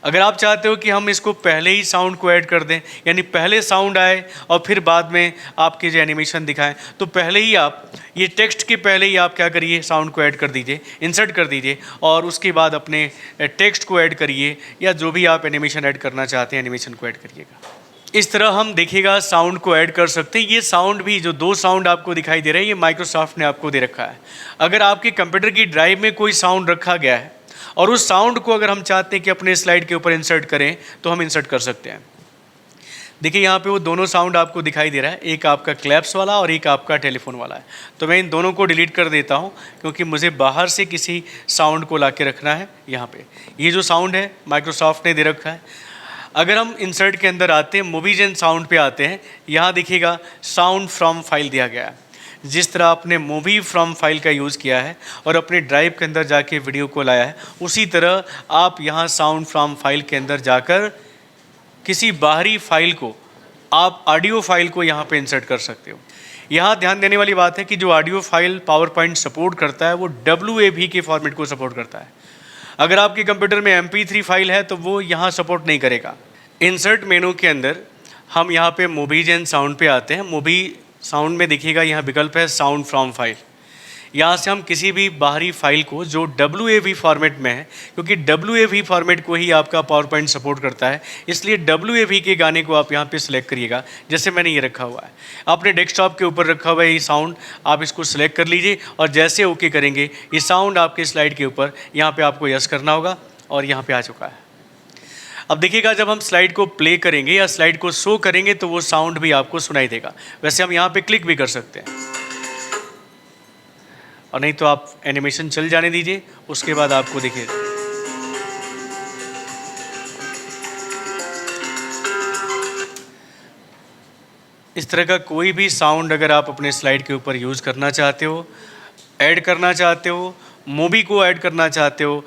अगर आप चाहते हो कि हम इसको पहले ही साउंड को ऐड कर दें, यानी पहले साउंड आए और फिर बाद में आपके जो एनिमेशन दिखाएं, तो पहले ही आप ये टेक्स्ट के पहले ही आप क्या करिए, साउंड को ऐड कर दीजिए, इंसर्ट कर दीजिए, और उसके बाद अपने टेक्स्ट को ऐड करिए, या जो भी आप एनिमेशन ऐड करना चाहते हैं एनिमेशन को ऐड करिएगा। इस तरह हम देखिएगा साउंड को ऐड कर सकते हैं। ये साउंड भी, जो दो साउंड आपको दिखाई दे रहे हैं, ये माइक्रोसॉफ्ट ने आपको दे रखा है। अगर आपके कंप्यूटर की ड्राइव में कोई साउंड रखा गया है और उस साउंड को अगर हम चाहते हैं कि अपने स्लाइड के ऊपर इंसर्ट करें, तो हम इंसर्ट कर सकते हैं। देखिए यहाँ पे वो दोनों साउंड आपको दिखाई दे रहा है, एक आपका क्लैप्स वाला और एक आपका टेलीफोन वाला है। तो मैं इन दोनों को डिलीट कर देता हूँ, क्योंकि मुझे बाहर से किसी साउंड को ला के रखना है। यहाँ पे ये जो साउंड है माइक्रोसॉफ्ट ने दे रखा है। अगर हम इंसर्ट के अंदर आते हैं, मूवीज एंड साउंड पे आते हैं, यहाँ देखिएगा साउंड फ्रॉम फाइल दिया गया है। जिस तरह आपने मूवी फ्रॉम फाइल का यूज़ किया है और अपने ड्राइव के अंदर जाके वीडियो को लाया है, उसी तरह आप यहाँ साउंड फ्रॉम फाइल के अंदर जाकर किसी बाहरी फाइल को, आप ऑडियो फाइल को यहाँ पे इंसर्ट कर सकते हो। यहाँ ध्यान देने वाली बात है कि जो audio file power point support करता है वो WAV के फॉर्मेट को सपोर्ट करता है। अगर आपके कंप्यूटर में MP3 फाइल है तो वो यहाँ सपोर्ट नहीं करेगा। इंसर्ट मेनू के अंदर हम यहाँ पे मूवीज एंड साउंड पे आते हैं। मूवी साउंड में देखिएगा यहाँ विकल्प है साउंड फ्रॉम फाइल। यहाँ से हम किसी भी बाहरी फाइल को जो WAV फॉर्मेट में है, क्योंकि WAV फॉर्मेट को ही आपका पावर पॉइंट सपोर्ट करता है, इसलिए WAV के गाने को आप यहाँ पे सिलेक्ट करिएगा। जैसे मैंने ये रखा हुआ है, अपने डेस्कटॉप के ऊपर रखा हुआ है ये साउंड, आप इसको सिलेक्ट कर लीजिए और जैसे ओके करेंगे ये साउंड आपके स्लाइड के ऊपर, यहाँ पर आपको यस करना होगा और यहाँ पर आ चुका है। अब देखिएगा जब हम स्लाइड को प्ले करेंगे या स्लाइड को शो करेंगे तो वो साउंड भी आपको सुनाई देगा। वैसे हम यहाँ पे क्लिक भी कर सकते हैं, और नहीं तो आप एनिमेशन चल जाने दीजिए, उसके बाद आपको देखिए इस तरह का कोई भी साउंड अगर आप अपने स्लाइड के ऊपर यूज़ करना चाहते हो, ऐड करना चाहते हो, मूवी को ऐड करना चाहते हो,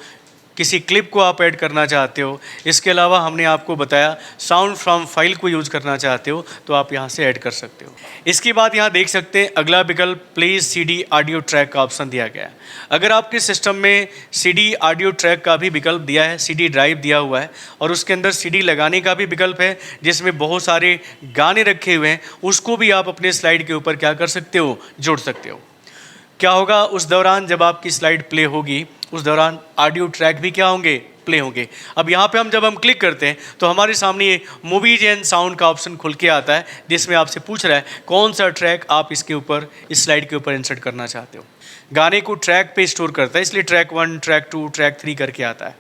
किसी क्लिप को आप ऐड करना चाहते हो, इसके अलावा हमने आपको बताया साउंड फ्रॉम फाइल को यूज़ करना चाहते हो तो आप यहाँ से ऐड कर सकते हो। इसके बाद यहाँ देख सकते हैं अगला विकल्प प्ले सीडी ऑडियो ट्रैक का ऑप्शन दिया गया है। अगर आपके सिस्टम में सीडी ऑडियो ट्रैक का भी विकल्प दिया है, सीडी ड्राइव दिया हुआ है और उसके अंदर सीडी लगाने का भी विकल्प है जिसमें बहुत सारे गाने रखे हुए हैं, उसको भी आप अपने स्लाइड के ऊपर क्या कर सकते हो, जोड़ सकते हो। क्या होगा उस दौरान, जब आपकी स्लाइड प्ले होगी उस दौरान ऑडियो ट्रैक भी क्या होंगे, प्ले होंगे। अब यहाँ पे जब हम क्लिक करते हैं तो हमारे सामने ये मूवीज एंड साउंड का ऑप्शन खुल के आता है जिसमें आपसे पूछ रहा है कौन सा ट्रैक आप इसके ऊपर, इस स्लाइड के ऊपर इंसर्ट करना चाहते हो। गाने को ट्रैक पे स्टोर करता है, इसलिए ट्रैक 1, ट्रैक 2, ट्रैक 3 करके आता है।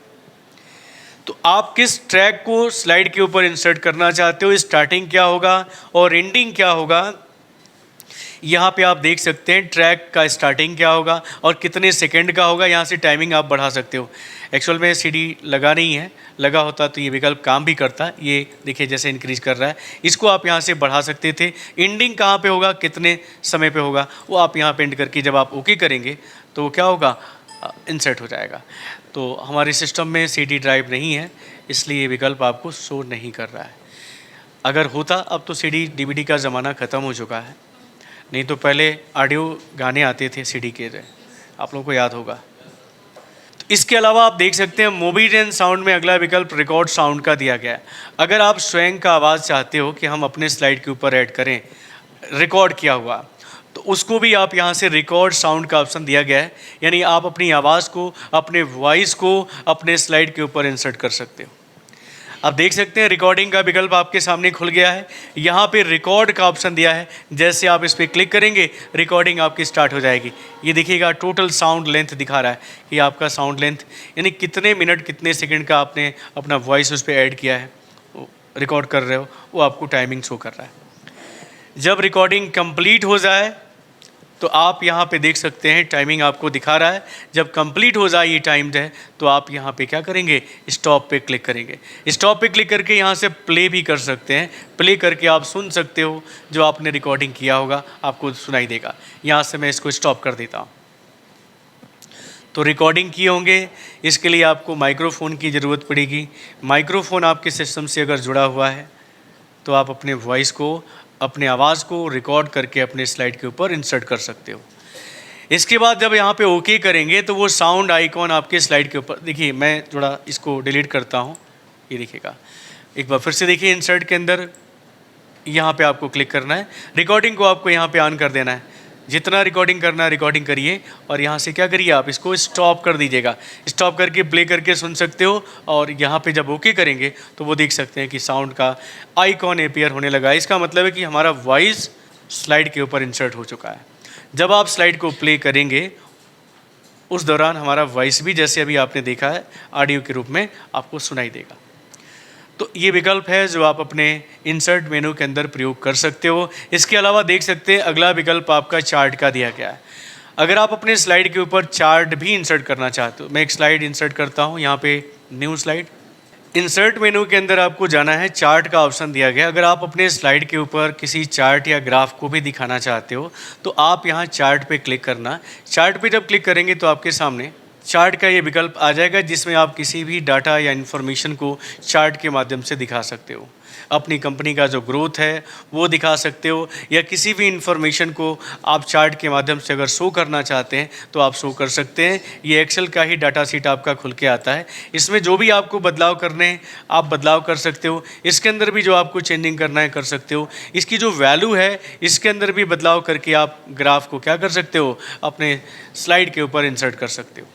तो आप किस ट्रैक को स्लाइड के ऊपर इंसर्ट करना चाहते हो, स्टार्टिंग क्या होगा और एंडिंग क्या होगा, यहाँ पे आप देख सकते हैं ट्रैक का स्टार्टिंग क्या होगा और कितने सेकंड का होगा। यहाँ से टाइमिंग आप बढ़ा सकते हो। एक्चुअल में सीडी लगा नहीं है, लगा होता तो ये विकल्प काम भी करता। ये देखिए जैसे इंक्रीज कर रहा है, इसको आप यहाँ से बढ़ा सकते थे। एंडिंग कहाँ पे होगा, कितने समय पे होगा, वो आप यहाँ पे एंड करके जब आप ओके करेंगे तो क्या होगा, इंसर्ट हो जाएगा। तो हमारे सिस्टम में सीडी ड्राइव नहीं है, इसलिए ये विकल्प आपको शो नहीं कर रहा है। अगर होता, अब तो सीडी डीवीडी का ज़माना ख़त्म हो चुका है, नहीं तो पहले ऑडियो गाने आते थे सीडी के, आप लोगों को याद होगा। तो इसके अलावा आप देख सकते हैं मूवीज एंड साउंड में अगला विकल्प रिकॉर्ड साउंड का दिया गया है। अगर आप स्वयं का आवाज़ चाहते हो कि हम अपने स्लाइड के ऊपर ऐड करें, रिकॉर्ड किया हुआ, तो उसको भी आप यहाँ से रिकॉर्ड साउंड का ऑप्शन दिया गया है। यानी आप अपनी आवाज़ को, अपने वॉइस को अपने स्लाइड के ऊपर इंसर्ट कर सकते हो। आप देख सकते हैं रिकॉर्डिंग का विकल्प आपके सामने खुल गया है। यहाँ पे रिकॉर्ड का ऑप्शन दिया है, जैसे आप इस पर क्लिक करेंगे रिकॉर्डिंग आपकी स्टार्ट हो जाएगी। ये देखिएगा टोटल साउंड लेंथ दिखा रहा है कि आपका साउंड लेंथ यानी कितने मिनट कितने सेकंड का आपने अपना वॉइस उस पर ऐड किया है, रिकॉर्ड कर रहे हो, वो आपको टाइमिंग शो कर रहा है। जब रिकॉर्डिंग कंप्लीट हो जाए तो आप यहाँ पे देख सकते हैं टाइमिंग आपको दिखा रहा है। जब कंप्लीट हो जाए ये टाइम्ड है तो आप यहाँ पे क्या करेंगे, स्टॉप पे क्लिक करेंगे। स्टॉप पे क्लिक करके यहाँ से प्ले भी कर सकते हैं। प्ले करके आप सुन सकते हो, जो आपने रिकॉर्डिंग किया होगा आपको सुनाई देगा। यहाँ से मैं इसको स्टॉप कर देता हूँ। तो रिकॉर्डिंग किए होंगे, इसके लिए आपको माइक्रोफोन की ज़रूरत पड़ेगी। माइक्रोफोन आपके सिस्टम से अगर जुड़ा हुआ है तो आप अपने वॉइस को, अपने आवाज़ को रिकॉर्ड करके अपने स्लाइड के ऊपर इंसर्ट कर सकते हो। इसके बाद जब यहाँ पे ओके करेंगे तो वो साउंड आइकॉन आपके स्लाइड के ऊपर, देखिए मैं थोड़ा इसको डिलीट करता हूँ, ये देखिएगा एक बार फिर से देखिए, इंसर्ट के अंदर यहाँ पे आपको क्लिक करना है, रिकॉर्डिंग को आपको यहाँ पे ऑन कर देना है। जितना रिकॉर्डिंग करना है रिकॉर्डिंग करिए और यहाँ से क्या करिए, आप इसको स्टॉप कर दीजिएगा। स्टॉप करके प्ले करके सुन सकते हो और यहाँ पे जब ओके करेंगे तो वो देख सकते हैं कि साउंड का आइकॉन अपीयर होने लगा। इसका मतलब है कि हमारा वॉइस स्लाइड के ऊपर इंसर्ट हो चुका है। जब आप स्लाइड को प्ले करेंगे उस दौरान हमारा वॉइस भी, जैसे अभी आपने देखा है, ऑडियो के रूप में आपको सुनाई देगा। तो ये विकल्प है जो आप अपने इंसर्ट मेनू के अंदर प्रयोग कर सकते हो। इसके अलावा देख सकते हैं अगला विकल्प आपका चार्ट का दिया गया है। अगर आप अपने स्लाइड के ऊपर चार्ट भी इंसर्ट करना चाहते हो, मैं एक स्लाइड इंसर्ट करता हूँ, यहाँ पे न्यू स्लाइड। इंसर्ट मेनू के अंदर आपको जाना है, चार्ट का ऑप्शन दिया गया। अगर आप अपने स्लाइड के ऊपर किसी चार्ट या ग्राफ को भी दिखाना चाहते हो तो आप यहाँ चार्ट पे क्लिक करना। चार्ट पे जब क्लिक करेंगे तो आपके सामने चार्ट का ये विकल्प आ जाएगा जिसमें आप किसी भी डाटा या इन्फॉर्मेशन को चार्ट के माध्यम से दिखा सकते हो। अपनी कंपनी का जो ग्रोथ है वो दिखा सकते हो, या किसी भी इन्फॉर्मेशन को आप चार्ट के माध्यम से अगर शो करना चाहते हैं तो आप शो कर सकते हैं। ये एक्सेल का ही डाटा शीट आपका खुल के आता है। इसमें जो भी आपको बदलाव करने हैं आप बदलाव कर सकते हो। इसके अंदर भी जो आपको चेंजिंग करना है कर सकते हो। इसकी जो वैल्यू है इसके अंदर भी बदलाव करके आप ग्राफ को क्या कर सकते हो, अपने स्लाइड के ऊपर इंसर्ट कर सकते हो।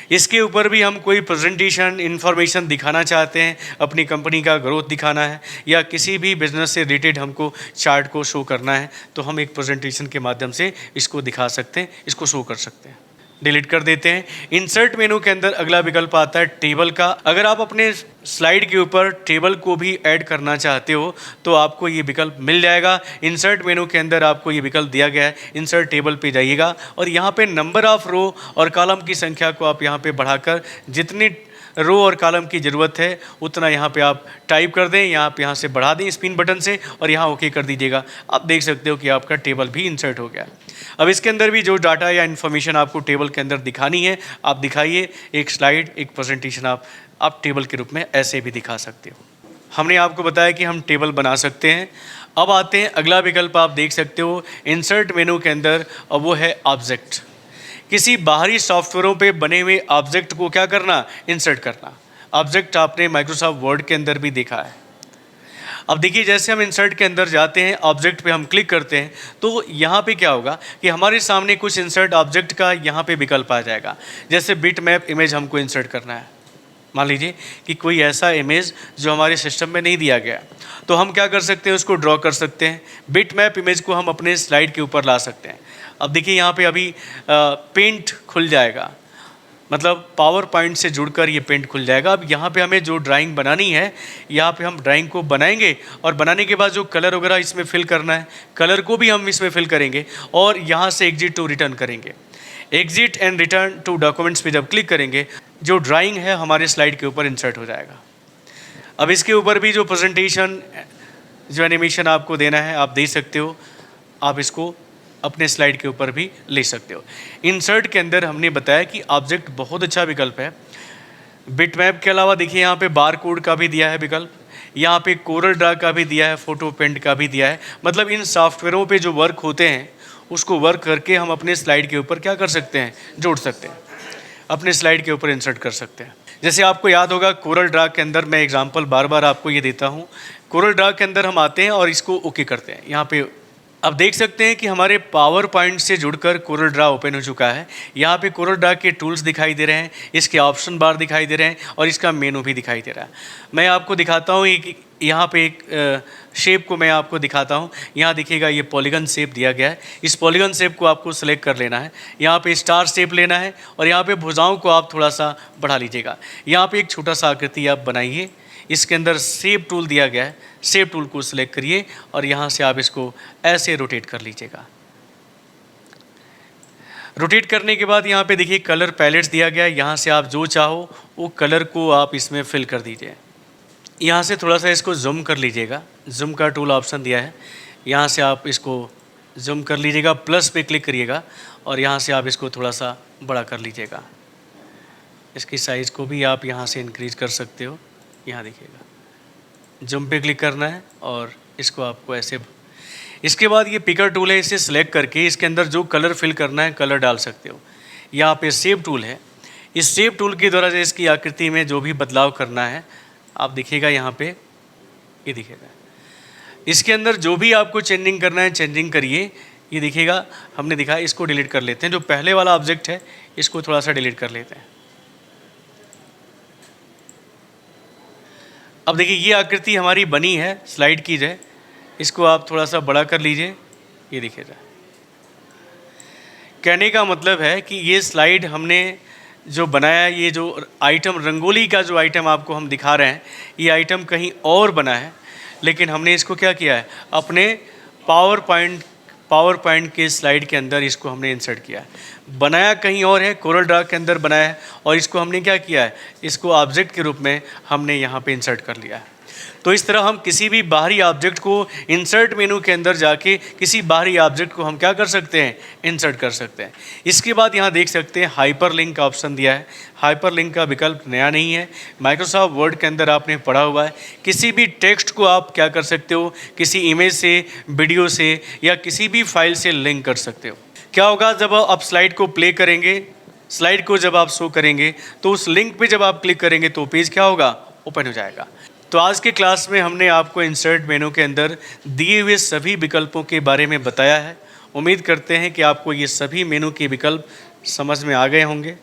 इसके ऊपर भी हम कोई प्रेजेंटेशन इन्फॉर्मेशन दिखाना चाहते हैं, अपनी कंपनी का ग्रोथ दिखाना है या किसी भी बिजनेस से रिलेटेड हमको चार्ट को शो करना है तो हम एक प्रेजेंटेशन के माध्यम से इसको दिखा सकते हैं, इसको शो कर सकते हैं। डिलीट कर देते हैं। इंसर्ट मेनू के अंदर अगला विकल्प आता है टेबल का। अगर आप अपने स्लाइड के ऊपर टेबल को भी ऐड करना चाहते हो तो आपको ये विकल्प मिल जाएगा। इंसर्ट मेनू के अंदर आपको ये विकल्प दिया गया है, इंसर्ट टेबल पे जाइएगा और यहाँ पे नंबर ऑफ रो और कॉलम की संख्या को आप यहाँ पे बढ़ाकर जितनी रो और कॉलम की ज़रूरत है उतना यहाँ पे आप टाइप कर दें, यहाँ से बढ़ा दें स्पिन बटन से और यहाँ ओके कर दीजिएगा। आप देख सकते हो कि आपका टेबल भी इंसर्ट हो गया। अब इसके अंदर भी जो डाटा या इन्फॉर्मेशन आपको टेबल के अंदर दिखानी है आप दिखाइए। एक स्लाइड, एक प्रेजेंटेशन आप टेबल के रूप में ऐसे भी दिखा सकते हो। हमने आपको बताया कि हम टेबल बना सकते हैं। अब आते हैं अगला विकल्प, आप देख सकते हो इंसर्ट मेनू के अंदर, और वो है ऑब्जेक्ट। किसी बाहरी सॉफ्टवेयरों पे बने हुए ऑब्जेक्ट को क्या करना, इंसर्ट करना। ऑब्जेक्ट आपने माइक्रोसॉफ्ट वर्ड के अंदर भी देखा है। अब देखिए जैसे हम इंसर्ट के अंदर जाते हैं, ऑब्जेक्ट पे हम क्लिक करते हैं, तो यहाँ पे क्या होगा कि हमारे सामने कुछ इंसर्ट ऑब्जेक्ट का यहाँ पे विकल्प आ जाएगा। जैसे बिट मैप इमेज हमको इंसर्ट करना है, मान लीजिए कि कोई ऐसा इमेज जो हमारे सिस्टम में नहीं दिया गया, तो हम क्या कर सकते हैं, उसको ड्रॉ कर सकते हैं। बिट मैप इमेज को हम अपने स्लाइड के ऊपर ला सकते हैं। अब देखिए यहाँ पे अभी पेंट खुल जाएगा, मतलब पावर पॉइंट से जुड़कर ये पेंट खुल जाएगा। अब यहाँ पे हमें जो ड्राइंग बनानी है, यहाँ पे हम ड्राइंग को बनाएंगे और बनाने के बाद जो कलर वगैरह इसमें फिल करना है, कलर को भी हम इसमें फिल करेंगे और यहाँ से एग्जिट टू रिटर्न करेंगे। Exit and return to documents पे जब क्लिक करेंगे, जो ड्राइंग है हमारे स्लाइड के ऊपर इंसर्ट हो जाएगा। अब इसके ऊपर भी जो प्रेजेंटेशन, जो एनिमेशन आपको देना है आप दे सकते हो। आप इसको अपने स्लाइड के ऊपर भी ले सकते हो। इंसर्ट के अंदर हमने बताया कि ऑब्जेक्ट बहुत अच्छा विकल्प है। बिटमैप के अलावा देखिए यहाँ पे बार कोड का भी दिया है विकल्प, यहाँ पे कोरल ड्रा का भी दिया है, फोटो पेंट का भी दिया है। मतलब इन सॉफ्टवेयरों पे जो वर्क होते हैं उसको वर्क करके हम अपने स्लाइड के ऊपर क्या कर सकते हैं, जोड़ सकते हैं, अपने स्लाइड के ऊपर इंसर्ट कर सकते हैं। जैसे आपको याद होगा कोरल ड्रा के अंदर, मैं एग्जांपल बार बार आपको ये देता हूँ। कोरल ड्रा के अंदर हम आते हैं और इसको ओके करते हैं। यहाँ पे अब देख सकते हैं कि हमारे पावर पॉइंट से जुड़कर कोरल ड्रा ओपन हो चुका है। यहाँ पे कोरल ड्रा के टूल्स दिखाई दे रहे हैं, इसके ऑप्शन बार दिखाई दे रहे हैं और इसका मेनू भी दिखाई दे रहा है। मैं आपको दिखाता हूँ यहाँ पे एक शेप को मैं आपको दिखाता हूँ। यहाँ देखिएगा ये पॉलीगन शेप दिया गया है। इस पॉलीगन शेप को आपको सेलेक्ट कर लेना है। यहाँ पे स्टार शेप लेना है और यहाँ पे भुजाओं को आप थोड़ा सा बढ़ा लीजिएगा। यहाँ पे एक छोटा सा आकृति आप बनाइए। इसके अंदर शेप टूल दिया गया है, शेप टूल को सिलेक्ट करिए और यहाँ से आप इसको ऐसे रोटेट कर लीजिएगा। रोटेट करने के बाद यहाँ पे देखिए कलर पैलेट्स दिया गया है। यहाँ से आप जो चाहो वो कलर को आप इसमें फिल कर दीजिए। यहाँ से थोड़ा सा इसको जूम कर लीजिएगा, जूम का टूल ऑप्शन दिया है, यहाँ से आप इसको जूम कर लीजिएगा, प्लस पे क्लिक करिएगा और यहाँ से आप इसको थोड़ा सा बड़ा कर लीजिएगा। इसकी साइज़ को भी आप यहाँ से इंक्रीज कर सकते हो। यहाँ देखिएगा, जूम पे क्लिक करना है और इसको आपको ऐसे। इसके बाद ये पिकर टूल है, इसे सिलेक्ट करके इसके अंदर जो कलर फिल करना है कलर डाल सकते हो। यहाँ पे शेप टूल है, इस शेप टूल के द्वारा जो इसकी आकृति में जो भी बदलाव करना है आप देखिएगा, यहाँ पे ये दिखेगा। इसके अंदर जो भी आपको चेंजिंग करना है चेंजिंग करिए। ये दिखेगा, हमने दिखाया, इसको डिलीट कर लेते हैं। जो पहले वाला ऑब्जेक्ट है इसको थोड़ा सा डिलीट कर लेते हैं। अब देखिए ये आकृति हमारी बनी है स्लाइड की है, इसको आप थोड़ा सा बड़ा कर लीजिए। ये दिखेगा, कहने का मतलब है कि ये स्लाइड हमने जो बनाया, ये जो आइटम रंगोली का जो आइटम आपको हम दिखा रहे हैं, ये आइटम कहीं और बना है, लेकिन हमने इसको क्या किया है, अपने पावर पॉइंट के स्लाइड के अंदर इसको हमने इंसर्ट किया है। बनाया कहीं और है, कोरल ड्रा के अंदर बनाया है और इसको हमने क्या किया है, इसको ऑब्जेक्ट के रूप में हमने यहाँ पे इंसर्ट कर लिया है। तो इस तरह हम किसी भी बाहरी ऑब्जेक्ट को इंसर्ट मेनू के अंदर जाके किसी बाहरी ऑब्जेक्ट को हम क्या कर सकते हैं, इंसर्ट कर सकते हैं। इसके बाद यहाँ देख सकते हैं हाइपरलिंक का ऑप्शन दिया है। हाइपरलिंक का विकल्प नया नहीं है, माइक्रोसॉफ्ट वर्ड के अंदर आपने पढ़ा हुआ है। किसी भी टेक्स्ट को आप क्या कर सकते हो, किसी इमेज से, वीडियो से या किसी भी फाइल से लिंक कर सकते हो। क्या होगा, जब आप स्लाइड को प्ले करेंगे, स्लाइड को जब आप शो करेंगे तो उस लिंक पे जब आप क्लिक करेंगे तो पेज क्या होगा, ओपन हो जाएगा। तो आज के क्लास में हमने आपको इंसर्ट मेनू के अंदर दिए हुए सभी विकल्पों के बारे में बताया है। उम्मीद करते हैं कि आपको ये सभी मेनू के विकल्प समझ में आ गए होंगे।